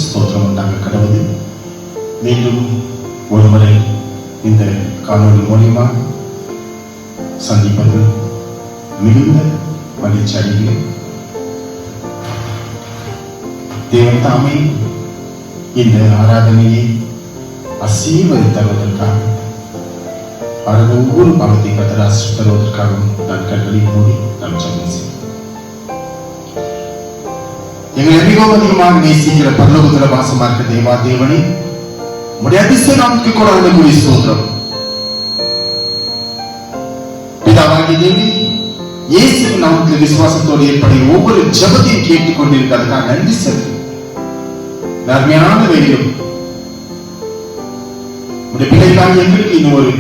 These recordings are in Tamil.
ஸ்தோத்திரம் உண்டாக கடவுது. மீண்டும் ஒருமுறை இந்த காணொலி மூலியமாக சந்திப்பது மிகுந்த மகிழ்ச்சி அடைகிறேன். தேவன் தாமே இந்த ஆராதனையை ஆசீர்வதித்தருவதற்காக அவரது ஒவ்வொரு பாவத்தை கத்தராசி தருவதற்காகவும் நான் கண்களை மூடி நான் ஜெபம் செய்கிறேன். எங்களை மிகவும் அதிகமாக நேசிக்கிற பரலோகத்துல வாசமா இருக்க தேவா தேவனே, உடைய அதிசய நாமத்துக்கு கூட உனக்கு ஸ்தோத்திரம். பிதாவாகிய தேவனே, இயேசுவின் நாமத்தில் விசுவாசத்தோடு ஏற்படைய ஒவ்வொரு ஜெபத்தையும் கேட்டுக் கொண்டிருக்கிறதுக்காக நன்றி செலுத்து. அருமையான வேலையும் உடைய பிள்ளைகளாக எங்களுக்கு இன்னும் ஒரு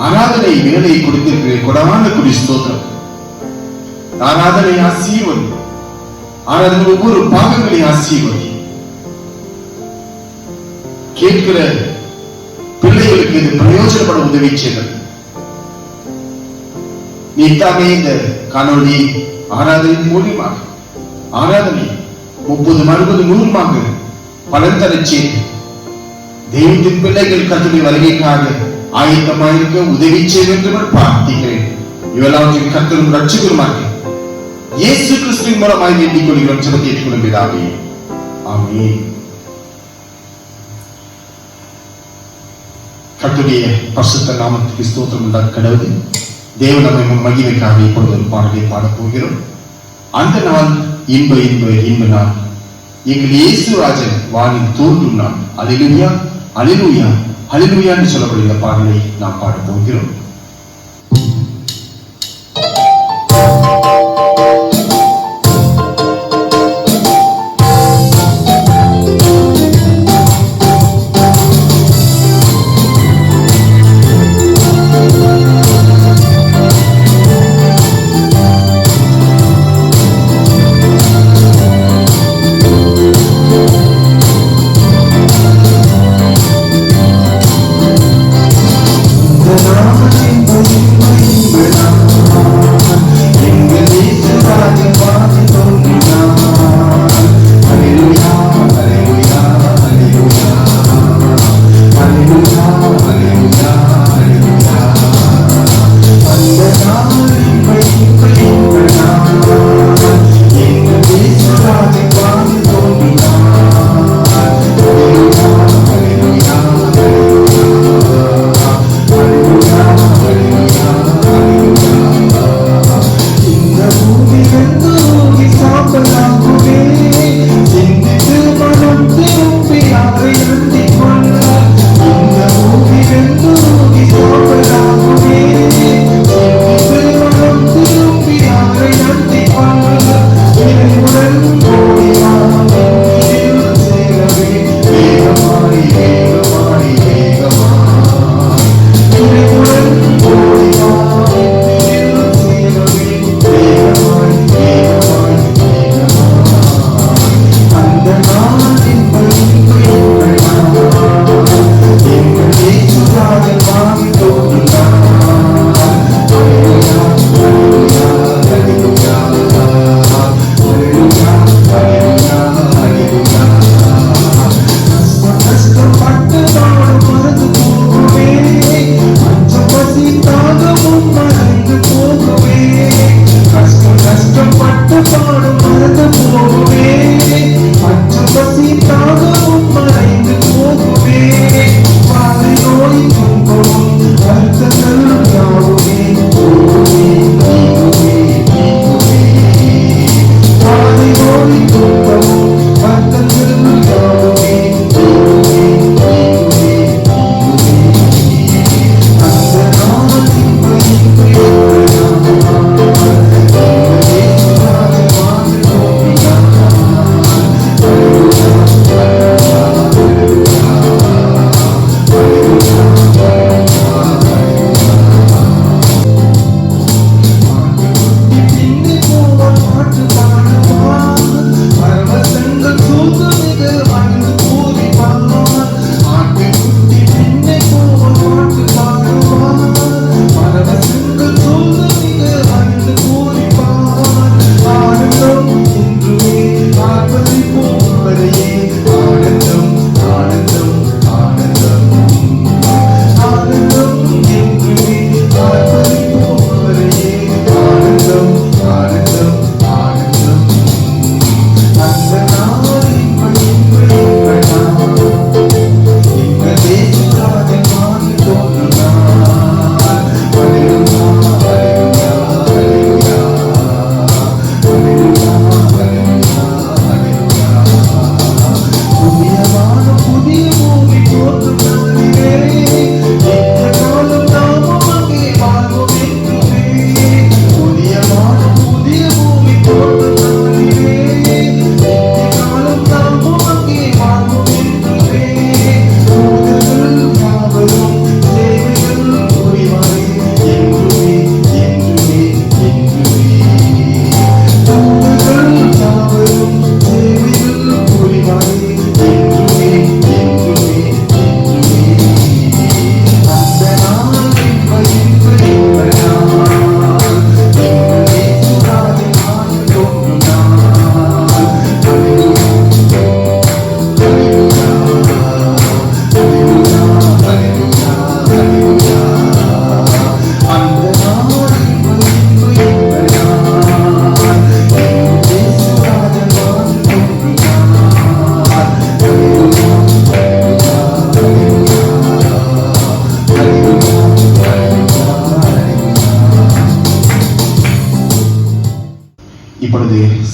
ஆராதனை வேலையை கொடுத்திருக்கிற கொடான குடி ஸ்தோத்திரம். ஆராதனை ஆசீர்வதி, ஆராதனை ஒவ்வொரு பாகங்களை ஆசீர்வதி. கேட்கிற பிள்ளைகளுக்கு இது பிரயோஜனப்பட உதவி செய்தது. நீ தாமே இந்த காணொலி ஆராதனை மூலியமாக ஆராதனை 30, 40, 100 பலன் தரச் செய்து தெய்வத்தின் பிள்ளைகள் கர்த்தருடைய வருகைக்காக ஆயத்தமாயிருக்க உதவி செய்ய வேண்டும் என்று பிரார்த்திக்கிறேன். இவெல்லாவற்றின் கர்த்தரும் ரட்சகருமாக இயேசு கிறிஸ்துவின் மூலமாய் வேண்டிக் கொள்கிறோம். ஜெபத்தை ஏற்றுக்கொள்ளும் பிதாவே, ஆமென். கர்த்தருடைய பரிசுத்த நாமத்துக்கு ஸ்தோத்திரம் உண்டாக கடவுது. தேவ நம்மை மகிமைக்காக இப்பொழுது ஒரு பாடலை பாடப் போகிறோம். அந்த நாள் இன்ப நாள், எங்கள் இயேசுராஜன் வானில் தோன்றும் நாள். அல்லேலூயா, அல்லேலூயா, அல்லேலூயா என்று சொல்லப்படுகிற பாடலை நாம் பாடப் போகிறோம்.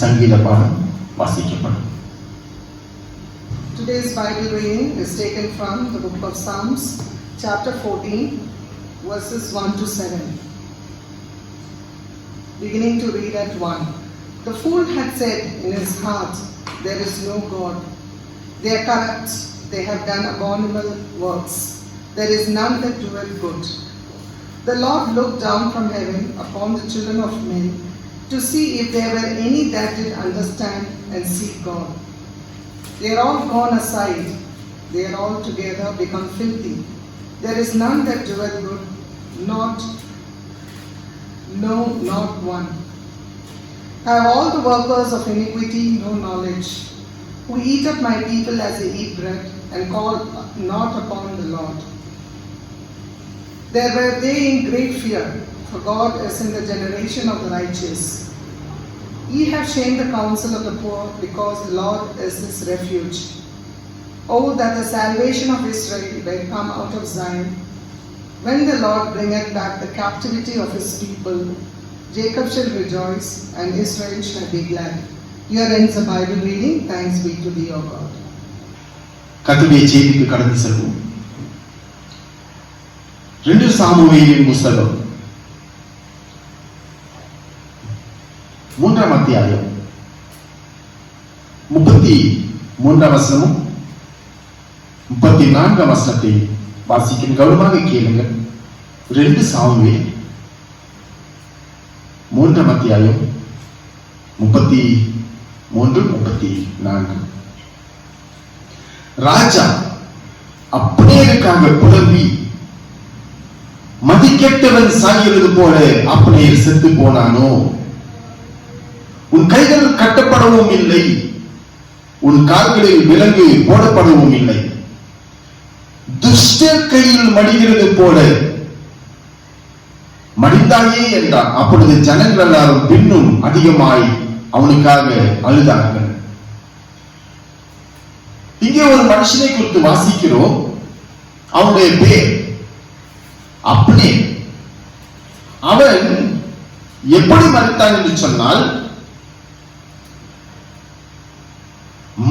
சங்கீத பாடம் வாசிக்கப்படும். Today's Bible reading is taken from the book of Psalms, chapter 14, verses 1 to 7. Beginning to read at 1. The fool had said in his heart, "There is no God. They are corrupt, they have done abominable works. There is none that doeth good." The Lord looked down from heaven upon the children of men to see if there were any that did understand and seek God. They are all gone aside, they are all together become filthy. There is none that doeth good, not one. Have all the workers of iniquity no knowledge, who eat up my people as they eat bread, and call not upon the Lord? There were they in great fear, for God is in the generation of the righteous. Ye have shamed the counsel of the poor, because the Lord is his refuge. Oh, that the salvation of Israel may come out of Zion. When the Lord bringeth back the captivity of his people, Jacob shall rejoice, and Israel shall be glad. Here ends the Bible reading. Thanks be to thee, O God. கர்த்தருடைய செய்திக்கு கடந்து செல்வோம். 2 சாமுவேலின் புத்தகம் 3ஆம் அத்தியாயம் 33ஆம் வசனமும் 34ஆம் வசனத்தை வாசிக்கும். கவனமாக கேளுங்கள். 2 சாமுவேல் 3ஆம் அத்தியாயம் 33, 34. ராஜா அப்னேருக்காக புலம்பி, மதிக்கெட்டவன் சாகிறது போல அப்னேர் செத்து போனானோ, உன் கைகள் கட்டப்படவும் இல்லை, உன் கால்களில் விலங்கு போடப்படவும் இல்லை, துஷ்டர் கையில் மடிகிறது போல மடிந்தாயே என்றான். அப்பொழுது ஜனங்கள் எல்லாரும் பின்னும் அதிகமாய் அவனுக்காக அழுதார்கள். இங்கே ஒரு மனுஷனை குறித்து வாசிக்கிறோம். அவனுடைய பேர் அப்னேர். அவன் எப்படி மரித்தான் என்று சொன்னால்,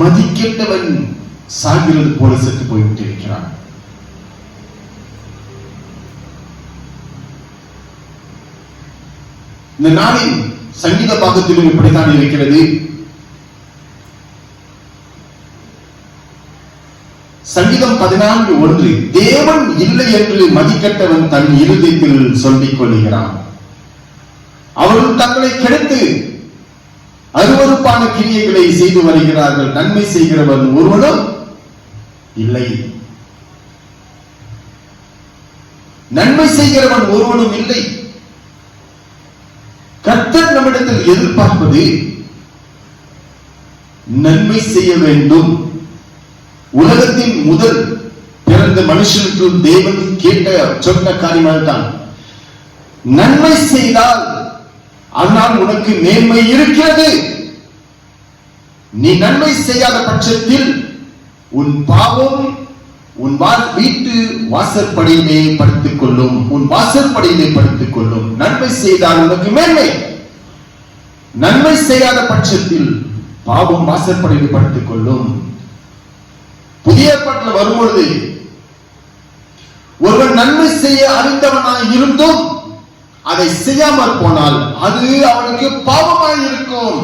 மதிக்கெட்டவன் சாகிறது போல செத்து போய்விட்டிருக்கிறான். இந்த நாளின் சங்கீத பாகத்திலும் இப்படித்தான் இருக்கிறது. சங்கீதம் 14:1, தேவன் இல்லை என்று மதிக்கட்டவன் தன் இருதயத்தில் சொல்லிக் கொள்கிறான். அவர்கள் தங்களை கெடுத்து அருவருப்பான கிரியைகளை செய்து வருகிறார்கள். நன்மை செய்கிறவன் ஒருவனும் இல்லை. நன்மை செய்கிறவன் ஒருவனும் இல்லை. கர்த்தர் நம்மிடத்தில் எதிர்பார்ப்பது நன்மை செய்ய வேண்டும். உலகத்தின் முதல் பிறந்த மனுஷனுக்கு தேவன் கேட்ட சொன்ன காரியம்தான், நன்மை செய்தால் ஆனால் உனக்கு மேன்மை இருக்கிறது. நீ நன்மை செய்யாத பட்சத்தில் உன் பாவம் உன் வீட்டு வாசற்படியிலே படுத்துக் கொள்ளும். உன் வாசற்படியிலே படுத்துக் கொள்ளும். நன்மை செய்தால் உனக்கு மேன்மை. நன்மை செய்யாத பட்சத்தில் பாவம் வாசற்படியிலே படுத்துக் கொள்ளும். புதிய ஏற்பாட்டில் வரும்பொழுது ஒருவன் நன்மை செய்ய அறிந்தவனாய் இருந்தும் அதை செய்யாமல் போனால் அது அவனுக்கு பாவமாய் இருக்கும்.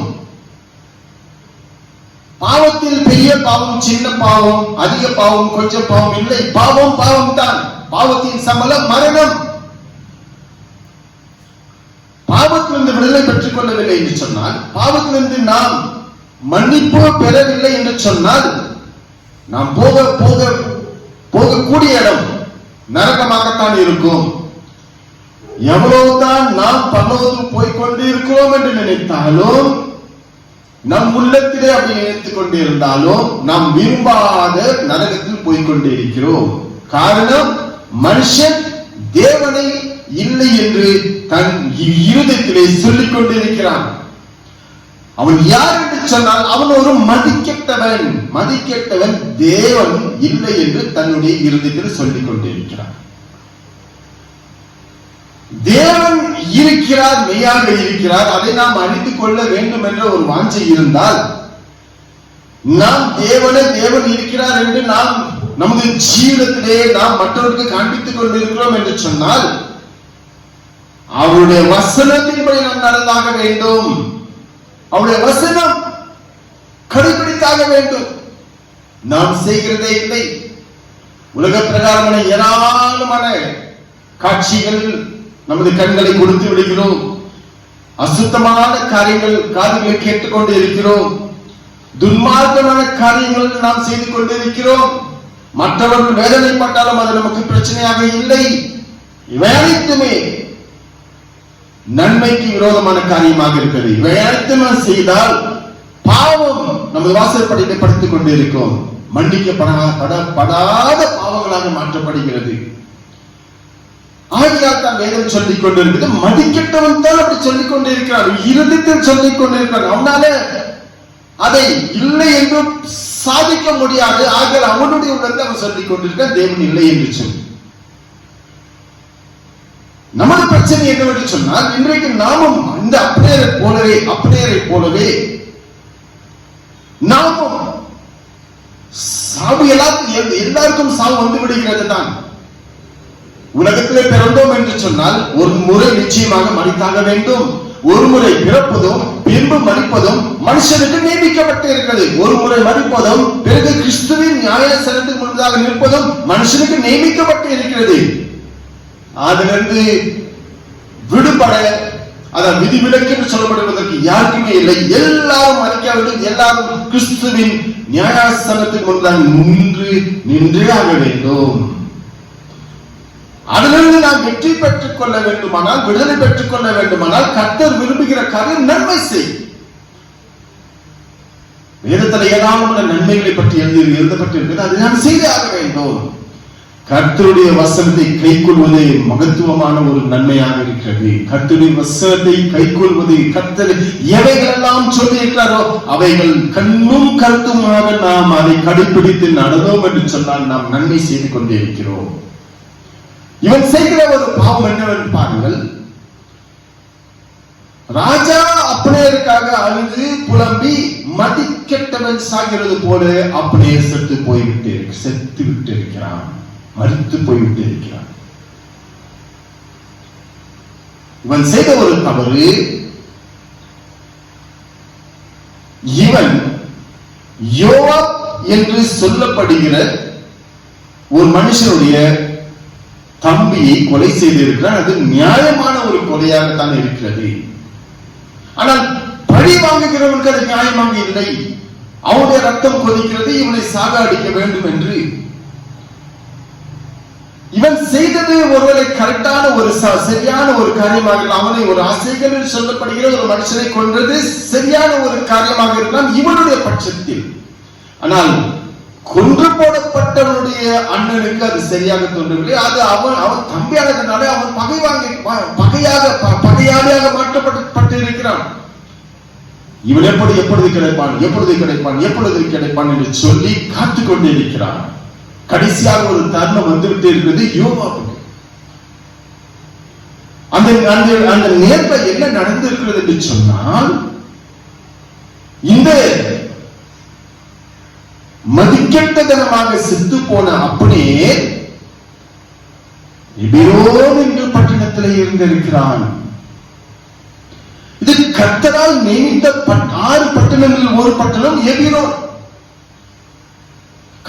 பாவத்தில் பெரிய பாவம், சின்ன பாவம், அதிக பாவம், கொஞ்சம் பாவம் இல்லை. பாவம் பாவம் தான். பாவத்தின் சம்பளம் மரணம். பாவத்திலிருந்து விடுதலை பெற்றுக் கொள்ளவில்லை என்று சொன்னால், பாவத்திலிருந்து நாம் மன்னிப்பு பெறவில்லை என்று சொன்னால், நாம் போகக்கூடிய இடம் நரகமாகத்தான் இருக்கும். எவ்வளவுதான் நாம் பரலோகத்துக்கு போய்கொண்டு இருக்கிறோம் என்று நினைத்தாலும், நம் உள்ளத்திலே அப்படி நினைத்துக் கொண்டிருந்தாலும், நாம் விரும்பாத நரகத்தில் போய்கொண்டே இருக்கிறோம். காரணம், மனுஷன் தேவனை இல்லை என்று தன் இருதயத்திலே சொல்லிக் கொண்டிருக்கிறான். அவன் யார் என்று சொன்னால் அவன் ஒரு மதிக்கெட்டவன். மதிக்கெட்டவன் தேவன் இல்லை என்று தன்னுடைய இருதயத்தில் சொல்லிக் கொண்டிருக்கிறான். தேவன் இருக்கிறார், மெய்யாக இருக்கிறார், அதை நாம் அறிந்து கொள்ள வேண்டும் என்ற ஒரு வாஞ்சை இருந்தால், நாம் தேவன் இருக்கிறார் என்று நாம் நமது ஜீவிதத்திலே நாம் மற்றவர்களுக்கு காண்பித்துக் கொண்டிருக்கிறோம் என்று சொன்னால், அவருடைய வசனத்தின்படி நாம் நடந்தாக வேண்டும். அவருடைய வசனம் கடைபிடித்தாக வேண்டும். நாம் செய்கிறதே இல்லை. உலக பிரகாரமான ஏராளமான காட்சிகள் நமது கண்களை கொடுத்து விடுகிறோம். அசுத்தமான காரியங்கள் காதுகளை கேட்டுக்கொண்டு இருக்கிறோம். துன்மார்க்கமான காரியங்கள் நாம் செய்து கொண்டிருக்கிறோம். மற்றவர்கள் வேதனைப்பட்டாலும் அது நமக்கு பிரச்சனையாக இல்லை. இவை அனைத்துமே நன்மைக்கு விரோதமான காரியமாக இருக்கிறது. இவை அனைத்துமே செய்தால் பாவம் நமது வாசற்படியை படுத்திக் கொண்டு இருக்கும். மன்னிக்கப்படாத பாவங்களாக மாற்றப்படுகிறது. ஆகியால் தான் வேதம் சொல்லிக் கொண்டிருக்கிறது. மதிக்கெட்டவன் தான் அப்படி சொல்லிக் கொண்டிருக்கிறார், இருதயத்தில் சொல்லிக் கொண்டிருக்கிறார். அவனால அதை இல்லை என்று சாதிக்க முடியாது. ஆகியால் அவனுடைய உள்ளத்தை அவன் சொல்லிக் கொண்டிருக்கிறான், தேவன் இல்லை என்று சொல்லி. நமது பிரச்சனை என்னவென்று சொன்னால், இன்றைக்கு நாமும் இந்த அப்பனையரை போலவே நாமும் சாவு எல்லாருக்கும் சாவு வந்து விடுகிறது தான். உலகத்திலே பிறந்தோம் என்று சொன்னால் ஒரு முறை நிச்சயமாக மரித்தாக வேண்டும். ஒரு முறை பிறப்பதும் பின்பு மரிப்பதும் மனுஷனுக்கு நியமிக்கப்பட்டு இருக்கிறது. ஒரு முறை மரிப்பதும் பிறகு கிறிஸ்துவின் நியாயாசனத்துக்கு முன்பதாக நிற்பதும் மனுஷனுக்கு நியமிக்கப்பட்டு இருக்கிறது. அதிலிருந்து விடுபட அதான் விதிவிலக்கு என்று சொல்லப்படுவதற்கு யாருக்குமே இல்லை. எல்லாரும் மறிக்க வேண்டும். எல்லாரும் கிறிஸ்துவின் நியாயாசனத்துக்கு முன்பதாக நின்றே ஆக வேண்டும். அதிலிருந்து நாம் வெற்றி பெற்றுக் கொள்ள வேண்டுமானால், விடுதலை பெற்றுக் கொள்ள வேண்டுமானால், கர்த்தர் விரும்புகிற காரியம் நன்மை செய். வேதத்தில் ஏராளமான நன்மைகளை பற்றி எழுதப்பட்டிருக்கிறது. அதை நாம் செய்தே ஆக வேண்டும். கர்த்தருடைய வசனத்தை கைக்கொள்வது மகத்துவமான ஒரு நன்மையாக இருக்கிறது. கர்த்தருடைய வசனத்தை கைக்கொள்வது, கர்த்தர் எவைகளெல்லாம் சொல்லி இருக்கிறாரோ அவைகள் கண்ணும் கருத்துமாக நாம் அதை கடைபிடித்து நடந்தோம் என்று சொன்னால் நாம் நன்மை செய்து கொண்டே இருக்கிறோம். இவன் செய்கிற ஒரு பாவம் என்னவென்று பாருங்கள். ராஜா அப்பனையருக்காக அழுது புலம்பி மதிக்கெட்டவன் சாகிறது போல அப்பனையர் செத்து விட்டு இருக்கிறான், மரித்து போய்விட்டு இருக்கிறான். இவன் செய்த ஒரு தவறு. இவன் யோவாப் என்று சொல்லப்படுகிற ஒரு மனுஷனுடைய தம்பியை கொலை செய்திருக்கிறான். அது நியாயமான ஒரு கொலையாகத்தான் இருக்கிறது. ஆனால் பழி வாங்குகிறவனுக்கு அது நியாயமாக இல்லை. அவனுடைய ரத்தம் கொதிக்கிறது, இவனை சாக அடிக்க வேண்டும் என்று. இவன் செய்தது ஒருவரை கரெக்டான ஒரு சரியான ஒரு காரியமாக, அவனை ஒரு ஆசைகள் சொல்லப்படுகிற ஒரு மனுஷனை கொன்றது சரியான ஒரு காரியமாக இருக்கலாம் இவனுடைய பட்சத்தில். ஆனால் கொன்று போடப்பட்டவனுடைய அண்ணனுக்கு அது சரியாக தோன்றவில்லை. அது அவன் தம்பியானதுனால அவன் பகையாளியாக மாற்றப்பட்டு இருக்கிறான். இவன் எப்பொழுது கிடைப்பான் என்று சொல்லி காத்துக் கொண்டே இருக்கிறான். கடைசியாக ஒரு தருணம் வந்துவிட்டு இருக்கிறது யோவாவுக்கு. அந்த நேரத்தில் என்ன நடந்திருக்கிறது என்று சொன்னால், இந்த மதிக்கெட்டதனமாக செத்து போன அப்படியே எபிரோன் என்ற பட்டணத்தில் இருந்திருக்கிறான். இது கர்த்தரால் நியமித்த 6 பட்டணங்களில் ஒரு பட்டணம் எபிரோன்.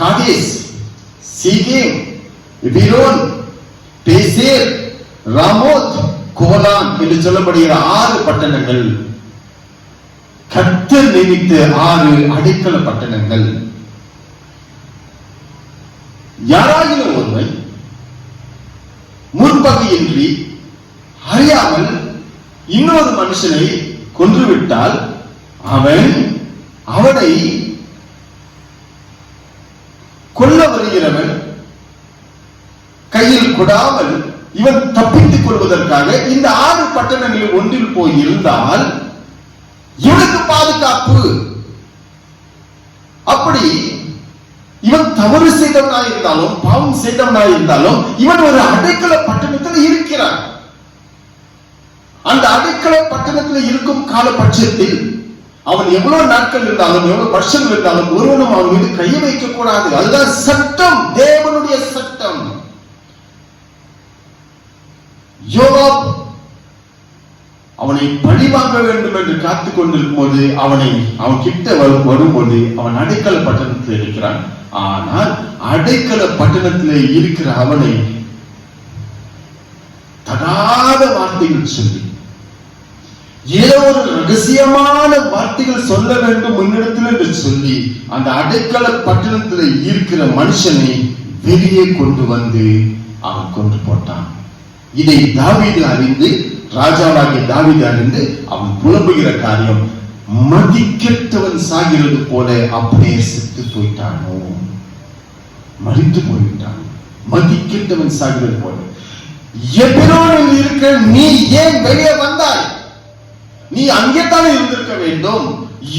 காதேஸ், சீகேம், எபிரோன், பேசேர், ராமோத், கோலான் என்று சொல்லப்படுகிற 6 பட்டணங்கள். கர்த்தர் நியமித்த 6 அடைக்கல பட்டணங்கள். யாராகிலும் ஒருவன் முற்பகையின்றி அறியாமல் இன்னொரு மனுஷனை கொன்றுவிட்டால் அவனை கொல்ல வருகிறவன் கையில் கொடாமல் இவன் தப்பித்துக் கொள்வதற்காக இந்த 6 பட்டணங்களில் ஒன்றில் போய் இருந்தால் இவனுக்கு பாதுகாப்பு. அப்படி இவன் தவறு செய்தவனாக இருந்தாலும் பாவம் செய்தவனாக இருந்தாலும் இவன் ஒரு அடைக்கல பட்டணத்தில் இருக்கிறான். அடைக்கல பட்டணத்தில் இருக்கும் காலபட்சத்தில் அவன் எவ்வளவு நாட்கள் இருந்தாலும் எவ்வளவு வருஷங்கள் இருந்தாலும் ஒருவனும் அவன் மீது கையை வைக்க கூடாது. அதுதான் சட்டம், தேவனுடைய சட்டம். யோவாப் அவனை பழி வாங்க வேண்டும் என்று காத்துக் கொண்டிருக்கும் போது அவன் கிட்ட வரும்போது அவன் அடைக்கல பட்டணத்தில் இருக்கிறான். ஆனால் அடைக்கல பட்டணத்தில் இருக்கிற அவனை தகாத வார்த்தைகள் சொல்லி, ஏதோ ஒரு ரகசியமான வார்த்தைகள் சொல்ல வேண்டும் முன்னிடத்தில் என்று சொல்லி அந்த அடைக்கல பட்டணத்தில் இருக்கிற மனுஷனை வெளியே கொண்டு வந்து அவன் கொண்டு போட்டான். இதை தாவீது அறிந்து, ராஜாவாகிய தாவீது அறிந்து அவன் புலம்புகிற காரியம், மதிக்கெட்டவன் சாகிறது போல அப்படியே செத்து போயிட்டானோ, மறித்து போய்விட்டான். மதிக்கெட்டவன் சாகிறது போல. எபிரோனில் இருக்க நீ ஏன் வெளியே வந்தாய்? நீ அங்கேதான் இருந்திருக்க வேண்டும்.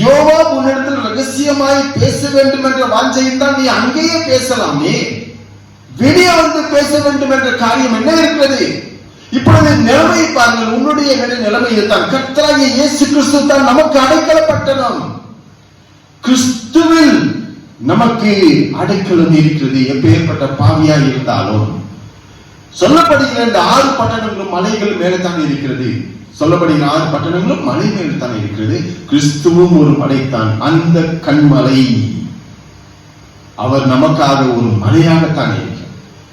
யோவாப் உன்னிடத்தில் ரகசியமாய் பேச வேண்டும் என்ற வாஞ்சையில் நீ அங்கேயே பேசலாமே. வெளியே வந்து பேச வேண்டும் என்ற காரியம் என்ன இருக்கிறது? இப்பொழுது நிலைமை பாருங்கள். உன்னுடைய நிலைமை இதுதான். கர்த்தராகிய இயேசு கிறிஸ்து தான் நமக்கு அடைக்கல பட்டணம். கிறிஸ்துவில் நமக்கு அடைக்கலம் இருக்கிறது. எப்பேற்பட்ட பாவியா இருந்தாலும் சொல்லப்படுகிற இந்த 6 பட்டணங்களும் மலைகள் மேலே தான் இருக்கிறது. சொல்லப்படுகிற 6 பட்டணங்களும் மலை மேல் தான் இருக்கிறது. கிறிஸ்துவும் ஒரு மலைத்தான். அந்த கண்மலை அவர் நமக்காக ஒரு மலையாகத்தான் இருக்கிறார்.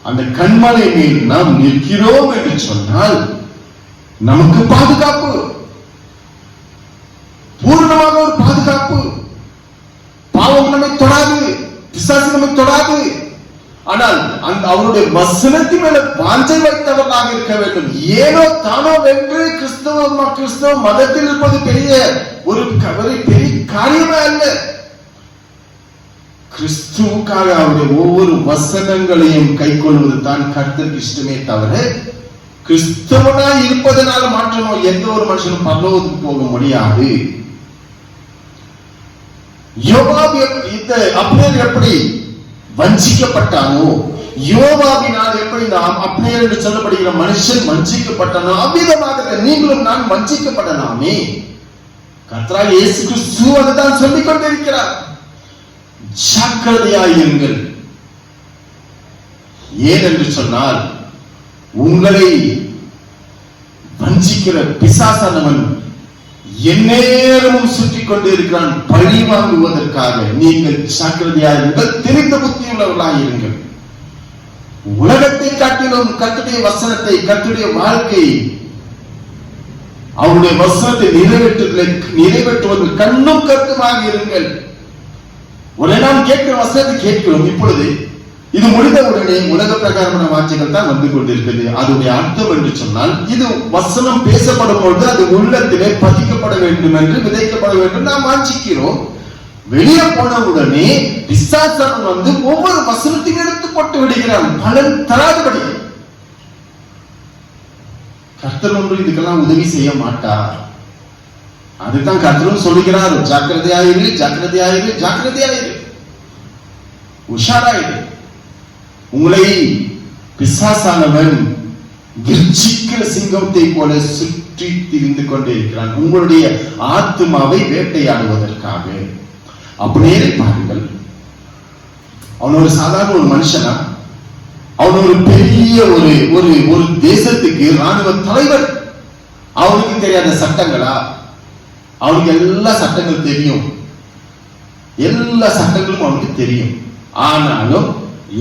அந்த கண்மலை மேல் நாம் நிற்கிறோம் என்று சொன்னால் நமக்கு பாதுகாப்பு, பூர்ணமாக ஒரு பாதுகாப்பு. பாவம் நம்மை தொடாது, பிசாசு நம்மை தொடாது. ஆனால் அந்த அவருடைய வசனத்தின் மேல வாஞ்சை வைத்தவர்களாக இருக்க வேண்டும். ஏனோ தானோ வென்று கிறிஸ்தவ மதத்தில் இருப்பது ஒரு பெரிய காரியமே அல்ல. கிறிஸ்துவுக்காக அவருடைய ஒவ்வொரு வசனங்களையும் கை கொள்வது தான் கர்த்தருக்கு இஷ்டமே தவிர, கிறிஸ்தவனாய் இருப்பதனால மாற்றமோ எந்த ஒரு மனுஷனும் பரலோகத்துக்கு போக முடியாது. யோவாப் அப்னேர் எப்படி வஞ்சிக்கப்பட்டானோ, யோவாபினால் எப்படி அப்னேர் என்று சொல்லப்படுகிற மனுஷன் வஞ்சிக்கப்பட்டானோ, அவ்விதமாக நீங்களும் நான் வஞ்சிக்கப்படலாமே. கர்த்தராகிய இயேசு கிறிஸ்து அதுதான் சொல்லிக் கொண்டிருக்கிறார். ஜாக்கிரதையாயிருங்கள். ஏனென்று சொன்னால் உங்களை வஞ்சிக்கிற பிசாசானவன் எந்நேரமும் சுற்றி கொண்டு இருக்கிறான் பழி வாங்குவதற்காக. நீங்கள் ஜாக்கிரதையாயிருங்கள், தெரிந்த புத்தியுள்ளவர்களாயிருங்கள். உலகத்தை காட்டிலும் கர்த்தருடைய வசனத்தை, கர்த்தருடைய வாழ்க்கை, அவருடைய வசனத்தை நிறைவேற்றுவது கண்ணும் கருத்துமாக இருங்கள். உடனே நாம் கேட்கிற வசனத்தை கேட்கிறோம். இப்பொழுது இது முடிந்தவுடனே உலக பிரகாரமான வார்த்தைகள் தான் வந்து கொண்டிருக்கிறது. அதனுடைய அர்த்தம் என்று சொன்னால், இது வசனம் பேசப்படும் பொழுது அது உள்ளத்திலே பதிக்கப்பட வேண்டும் என்று, விதைக்கப்பட வேண்டும் நாம் வாஞ்சிக்கிறோம். வெளியே போனவுடனே பிசாசன் வந்து ஒவ்வொரு வசனத்தையும் எடுத்து போட்டு விடுகிறான், பலன் தராதபடி. கர்த்தர் ஒன்று இதுக்கெல்லாம் உதவி செய்ய மாட்டார். அதுதான் கர்த்தரும் சொல்லுகிறார், ஜாக்கிரதையாயிரு, ஜாக்கிரதையாயிரு, ஜாக்கிரதையாயிரு, உஷாராயிரு. உங்களை பிசாசானவன் கர்ஜிக்கிற சிங்கத்தை போல சுற்றி திரிந்து கொண்டே இருக்கிறான், உங்களுடைய ஆத்மாவை வேட்டையாடுவதற்காக. அப்படியே பாருங்கள், அவன் ஒரு சாதாரண ஒரு மனுஷனா? அவன் ஒரு பெரிய ஒரு தேசத்துக்கு ராணுவ தலைவர். அவனுக்கு தெரியாத சட்டங்களா? அவனுக்கு எல்லா சட்டங்களும் தெரியும், எல்லா சட்டங்களும் அவனுக்கு தெரியும். ஆனாலும்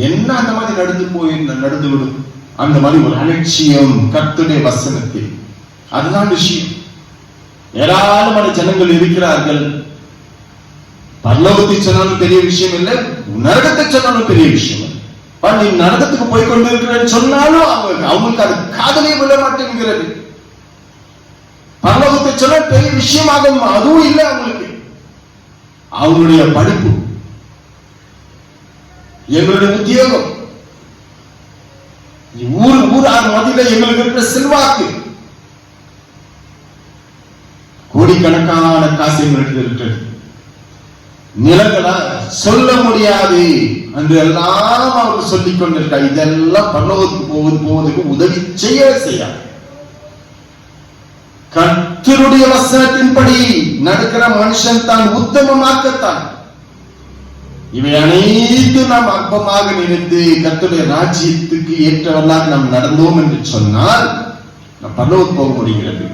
என்ன அந்த மாதிரி நடந்து விடும், அந்த மாதிரி ஒரு அலட்சியம் கர்த்தருடைய வசனத்தில். அதுதான் விஷயம். ஏராளமான ஜனங்கள் இருக்கிறார்கள். பரலோகத்தை சொன்னாலும் பெரிய விஷயம் இல்லை, நரகத்தை சொன்னாலும் பெரிய விஷயம் இல்லை. நீ நரகத்துக்கு போய் கொண்டு இருக்கிறேன்னு சொன்னாலும் அவங்களுக்கு அது காதலே விட மாட்டேங்கிறது. பரலோகத்தை சொல்ல பெரிய விஷயமாக அதுவும் இல்லை அவங்களுக்கு. அவங்களுடைய படிப்பு, எங்களுடைய உத்தியோகம், ஊரார் மத்தியில எங்களுக்கு இருக்கிற செல்வாக்கு, கோடிக்கணக்கான காசு எங்களுக்கு இருக்கிறது, நிலங்களா சொல்ல முடியாது என்று எல்லாம் அவர்கள் சொல்லிக் கொண்டிருக்கார். இதெல்லாம் பரலோகத்துக்கு போவதுக்கு உதவி செய்யாது. கர்த்தருடைய வசனத்தின்படி நடக்கிற மனுஷன் தான் உத்தமமாக்கத்தான். இவை அனைத்தும் நாம் அற்பமாக நினைத்து கர்த்தருடைய ராஜ்யத்துக்கு ஏற்றவர்களாக நாம் நடந்தோம் என்று சொன்னால் நாம் பரலோகம் போக முடிகிறது.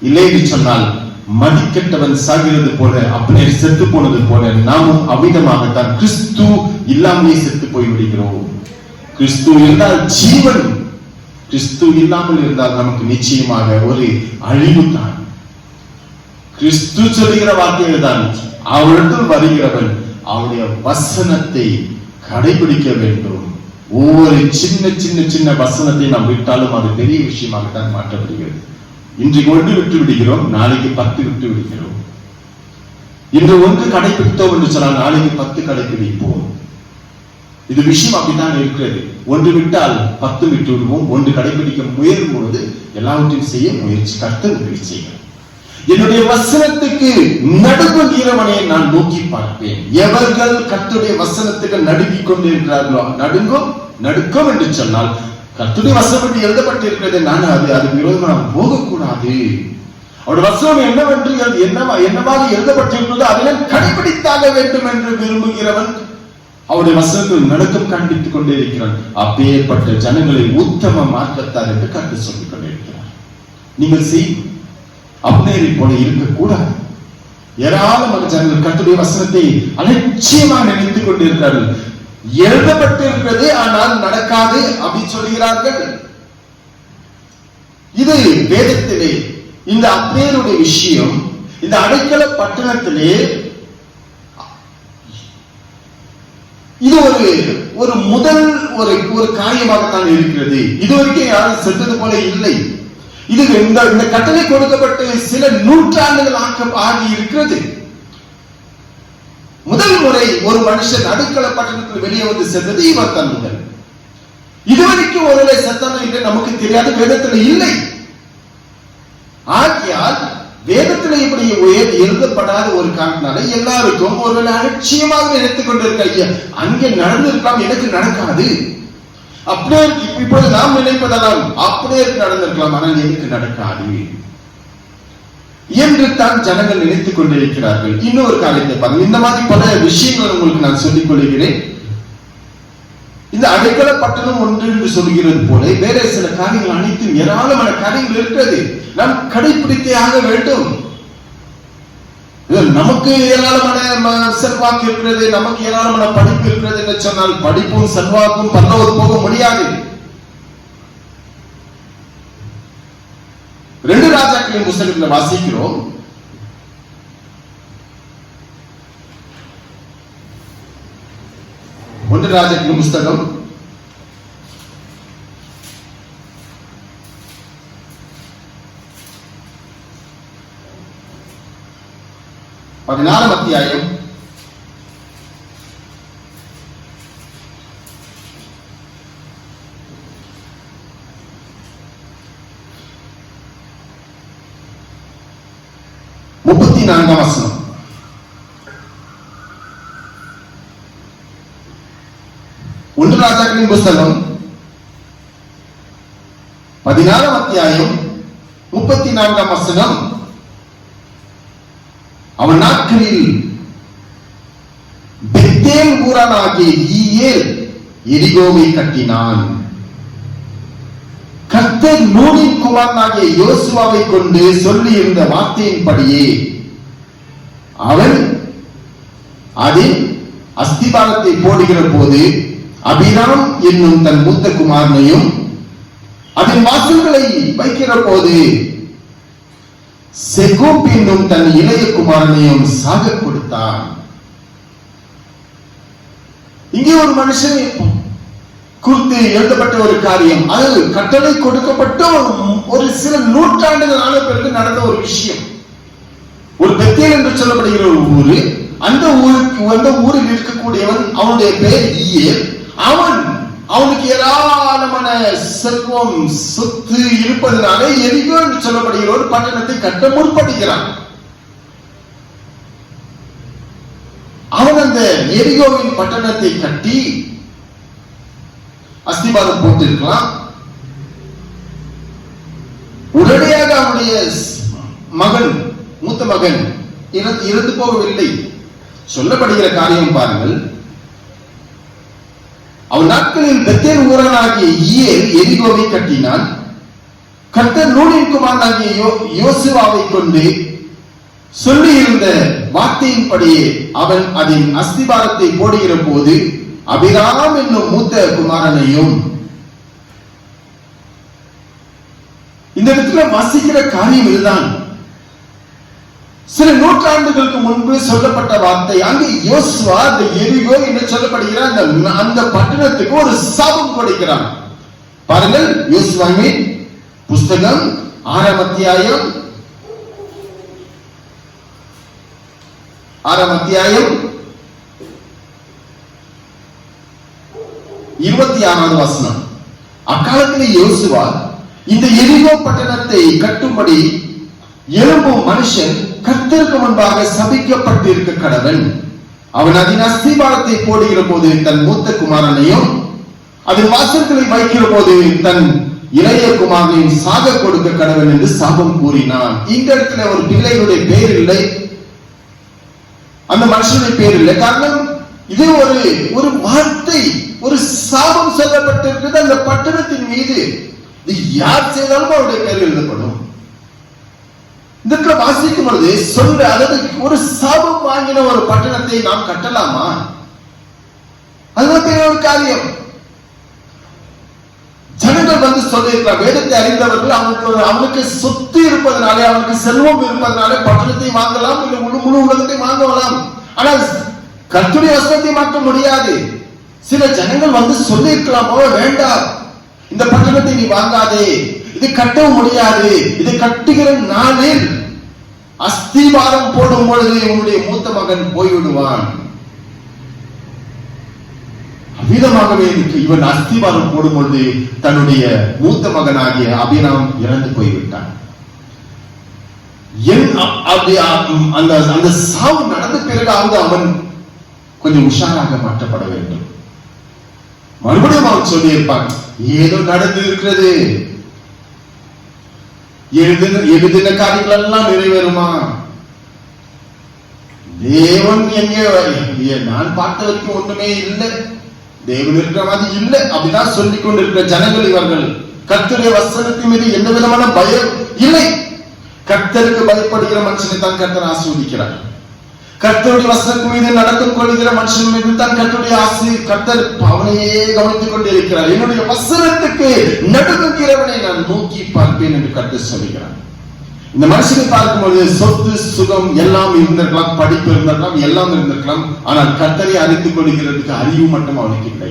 இல்லை என்று சொன்னால் மதிக்கெட்டவன் சாகிறது போல, அப்படியே செத்து போனது போல நாமும் அவ்விதமாகத்தான் கிறிஸ்து இல்லாமலே செத்து போய் விடுகிறோம். கிறிஸ்து என்றால் ஜீவன். கிறிஸ்து இல்லாமல் இருந்தால் நமக்கு நிச்சயமாக ஒரு அழிவு தான். கிறிஸ்து சொல்லுகிற வார்த்தைகள் தான், அவரிடத்தில் வருகிறவன் அவருடைய வசனத்தை கடைபிடிக்க வேண்டும். ஒவ்வொரு சின்ன சின்ன சின்ன வசனத்தை நாம் விட்டாலும் அது பெரிய விஷயமாகத்தான் மாற்றப்படுகிறது. இன்றைக்கு 1 விட்டு விடுகிறோம், நாளைக்கு 10 விட்டு விடுகிறோம். இன்று 1 கடைபிடித்தோம் என்று சொன்னால் நாளைக்கு 10 கடைபிடிப்போம். இது விஷயம் அப்படித்தான் இருக்கிறது. 1 விட்டால் 10 விட்டு விடுவோம். 1 கடைபிடிக்க முயலும் பொழுது எல்லாவற்றையும் செய்ய முயற்சி கர்த்தர் உதவி செய்கிறார். என்னுடைய வசனத்துக்கு நடுங்குகிறவனை நான் நோக்கி பார்ப்பேன். எவர்கள் கர்த்தருடைய வசனத்துக்கு நடுங்கிக் கொண்டிருக்கிறார்களோ, நடுக்கும் என்று சொன்னால் கர்த்தருடைய வசனம் எழுதப்பட்டிருக்கிறது, நான் அது விரோதமாக போகக்கூடாது. அவருடைய வசனம் என்னவென்று என்னவாக எழுதப்பட்டிருக்கிறதோ அதெல்லாம் கடைபிடித்தாக வேண்டும் என்று விரும்புகிறவன் அவருடைய வசனத்தில் நடுக்கம் காண்பித்துக் கொண்டே இருக்கிறான். அப்பேற்பட்ட ஜனங்களை உத்தம மார்க்கத்தார் என்று கர்த்தர் சொல்லிக் கொண்டிருக்கிறார். நீங்கள் அப்னேரை போல இருக்கக்கூடாது. ஏராளமான ஜனங்கள் கர்த்தருடைய வசனத்தை அலட்சியமாக நினைத்துக் கொண்டிருக்கிறார்கள். எழுதப்பட்டிருக்கிறது ஆனால் நடக்காது அப்படின்னு சொல்கிறார்கள். இது வேதத்திலே இந்த அப்னேருடைய விஷயம் இந்த அடைக்கல பட்டணத்திலே இது ஒரு முதல் ஒரு காரியமாகத்தான் இருக்கிறது. இதுவரைக்கும் யாரும் சென்றது போல இல்லை. இது இந்த கட்டளை கொடுக்கப்பட்டு சில நூற்றாண்டுகள் ஆகி இருக்கிறது. முதல் முறை ஒரு மனுஷன் அடைக்கல பட்டணத்தில் வெளியே வந்து சென்றது இவர் தான் முதல். இதுவரைக்கும் ஒருவேளை செத்தானோ இல்லை நமக்கு தெரியாது, வேதத்தில் இல்லை. ஆகியால் வேதத்தில் இப்படி எழுதப்படாத ஒரு காரணத்தினால எல்லாருக்கும் ஒருவேளை அலட்சியமாக நினைத்துக் கொண்டிருக்க, அங்கே நடந்திருக்கலாம், எனக்கு நடக்காது. அப்படியே இப்பொழுது நாம் நினைப்பதெல்லாம் அப்படியே நடந்திருக்கலாம், ஆனால் எனக்கு நடக்காது என்று தான் ஜனங்கள் நினைத்துக் கொண்டிருக்கிறார்கள். இன்னொரு காரியத்தை பாருங்கள். இந்த மாதிரி பல விஷயங்கள் உங்களுக்கு நான் சொல்லிக் கொள்கிறேன். இந்த அடைக்கல பட்டணம் ஒன்று என்று சொல்கிறது போல வேற சில காரியங்கள் அனைத்தும் ஏராளமான காரியங்கள் இருக்கிறது. நாம் கடைபிடித்தே ஆக வேண்டும். நமக்கு ஏராளமான செல்வாக்கு இருக்கிறது, நமக்கு ஏராளமான படிப்பு இருக்கிறது என்று சொன்னால் படிப்பும் செல்வாக்கும் பரலோகம் போக முடியாது. 2 ராஜாக்களின் புத்தகத்தில் வாசிக்கிறோம். ஒன்று ராஜாக்களின் புத்தகம் 14 அத்தியாயம் 34 வசனம். ஒன்று ராஜாக்களின் புத்தகம் 14 அத்தியாயம் 34 வசனம். அவன் நாட்களில் பெத்தேல் ஊரானாகிய ஈயேல் எரிகோவை கட்டினான். கர்த்தர் நூனின் குமாரனாகிய யோசுவாவை கொண்டு சொல்லி இருந்த வார்த்தையின்படியே அவன் அதில் அஸ்திபாரத்தை போடுகிற போது அபிராம் என்னும் தன் மூத்த குமாரனையும் அதன் வாசல்களை வைக்கிற போது செகூப் என்னும் தன் இளைய குமாரனையும் சாக கொடுத்தான். இங்கே ஒரு மனுஷன் குறித்து எழுதப்பட்ட ஒரு காரியம், அது கட்டளை கொடுக்கப்பட்ட ஒரு சில நூற்றாண்டுகள் ஆன பிறகு நடந்த ஒரு விஷயம். ஒரு பெத்தேல் என்று சொல்லப்படுகிற ஒரு ஊரு, அந்த ஊரில் இருக்கக்கூடியவன், அவனுடைய பெயர் ஈயேல். அவனுக்கு ஏராளமான செல்வம் சொத்து இருப்பதனால எரிகோ என்று சொல்லப்படுகிற ஒரு பட்டணத்தை கட்ட முற்படுகிறான். அவன் அந்த எரிகோவின் பட்டணத்தை கட்டி அஸ்திபாரம் போட்டிருக்கலாம். உடனடியாக அவனுடைய அவனுடைய மகன், மூத்த மகன் இறந்து போகவில்லை. சொல்லப்படுகிற காரியம் பாருங்கள். அவன் நாட்களில் பெத்தேல் ஊரனாகிய ஈயேல் எரிகோவை கட்டினான். கர்த்தர் நூனின் குமாரனாகிய யோசுவாவை கொண்டு சொல்லி இருந்த வார்த்தையின்படியே அவன் அதன் அஸ்திபாரத்தை போடுகிற போது அபிராம் என்னும் மூத்த குமாரனையும். இந்த இடத்துல வாசிக்கிற காரியம் இதுதான். சில நூற்றாண்டுகளுக்கு முன்பு சொல்லப்பட்ட வார்த்தை. அங்கு யோசுவா அந்த எரிகோ என்று சொல்லப்படுகிற அந்த பட்டணத்துக்கு ஒரு சாபம் கொடுக்கிறான். பாருங்கள், யோசுவாவின் புஸ்தகம் 6ஆம் அத்தியாயம் 26வது வசனம். அக்காலத்தில் யோசுவா இந்த எரிகோ பட்டணத்தை கட்டும்படி எழும்பும் மனுஷன் கர்த்தருக்கு முன்பாக சபிக்கப்பட்டிருக்க கடவன். அவன் அதன் அஸ்திபாரத்தை போடுகிற போது தன் மூத்த குமாரனையும் அதன் வாசல்களை வைக்கிற போது தன் இளைய குமாரனையும் சாக கொடுக்க கடவன் என்று சாபம் கூறினான். இந்த இடத்துல ஒரு பிள்ளைகளுடைய பெயர் இல்லை, அந்த மனுஷனுடைய பெயர் இல்லை. காரணம், இது ஒரு வார்த்தை, ஒரு சாபம் சொல்லப்பட்டிருக்கிறது அந்த பட்டணத்தின் மீது. இது யார் செய்தாலும் அவருடைய பெயர் எழுதப்படும். இதற்கு வாசிக்கும் பொழுது அதாவது ஒரு சாபம் வாங்கின ஒரு பட்டணத்தை நாம் கட்டலாமா? அதுதான் ஒரு காரியம். ஜனங்கள் வந்து சொல்லியிருக்கிறார், வேதத்தை அறிந்தவர்கள் அவனுக்கு சொத்து இருப்பதனாலே, அவனுக்கு செல்வம் இருப்பதனாலே பட்டணத்தை வாங்கலாம், இல்லை முழு உலகத்தை வாங்கலாம். ஆனால் கர்த்தருடைய வசனத்தை மாற்ற முடியாது. சில ஜனங்கள் வந்து சொல்லியிருக்கலாம், வேண்டாம், இந்த பட்டணத்தை நீ வாங்காதே, இது கட்டவும் முடியாது, இது கட்டுகிற நாளில் அஸ்திபாரம் போடும் பொழுது உன்னுடைய மூத்த மகன் போய்விடுவான். அவ்விதமாகவே இவன் அஸ்திபாரம் போடும் பொழுது தன்னுடைய மூத்த மகனாகிய அபிராம் இறந்து போய்விட்டான். அந்த சாவு நடந்த பிறகாவது அவன் கொஞ்சம் உஷாராக மாற்றப்பட வேண்டும். மறுபடியும் அவன் சொல்லி இருப்பான், ஏதோ நடந்து இருக்கிறது, எழுதின காரியங்கள் எல்லாம் நிறைவேறுமா? தேவன் எங்கே? நான் பார்த்த வரைக்கும் ஒண்ணுமே இல்லை, தேவன் இருக்கிற மாதிரி இல்லை அப்படிதான் சொல்லிக் கொண்டிருக்கிற ஜனங்கள் இவர்கள். கர்த்தருடைய வசனத்தின் மீது எந்த விதமான பயம் இல்லை. கர்த்தருக்கு பயப்படுகிற மனுஷனை தான் கர்த்தர் ஆசீர்வதிக்கிறார். கர்த்தருடைய வசனத்தின் மீது நடக்கும் கொள்கிற மனுஷன் மீது தான் கர்த்தருடைய கர்த்தர் அவனையே கவனித்துக் கொண்டிருக்கிறார். என்னுடைய வசனத்துக்கு நடுங்குகிறவனை நான் நோக்கி பார்ப்பேன் என்று கர்த்தர் சொல்கிறார். இந்த மனுஷனை பார்க்கும்போது சொத்து சுகம் எல்லாம் இருந்திருக்கலாம், படிப்பு இருந்திருக்கலாம், எல்லாம் இருந்திருக்கலாம். ஆனால் கர்த்தரை அறிந்து கொள்கிறதுக்கு அறிவு மட்டும் அவனுக்கு இல்லை.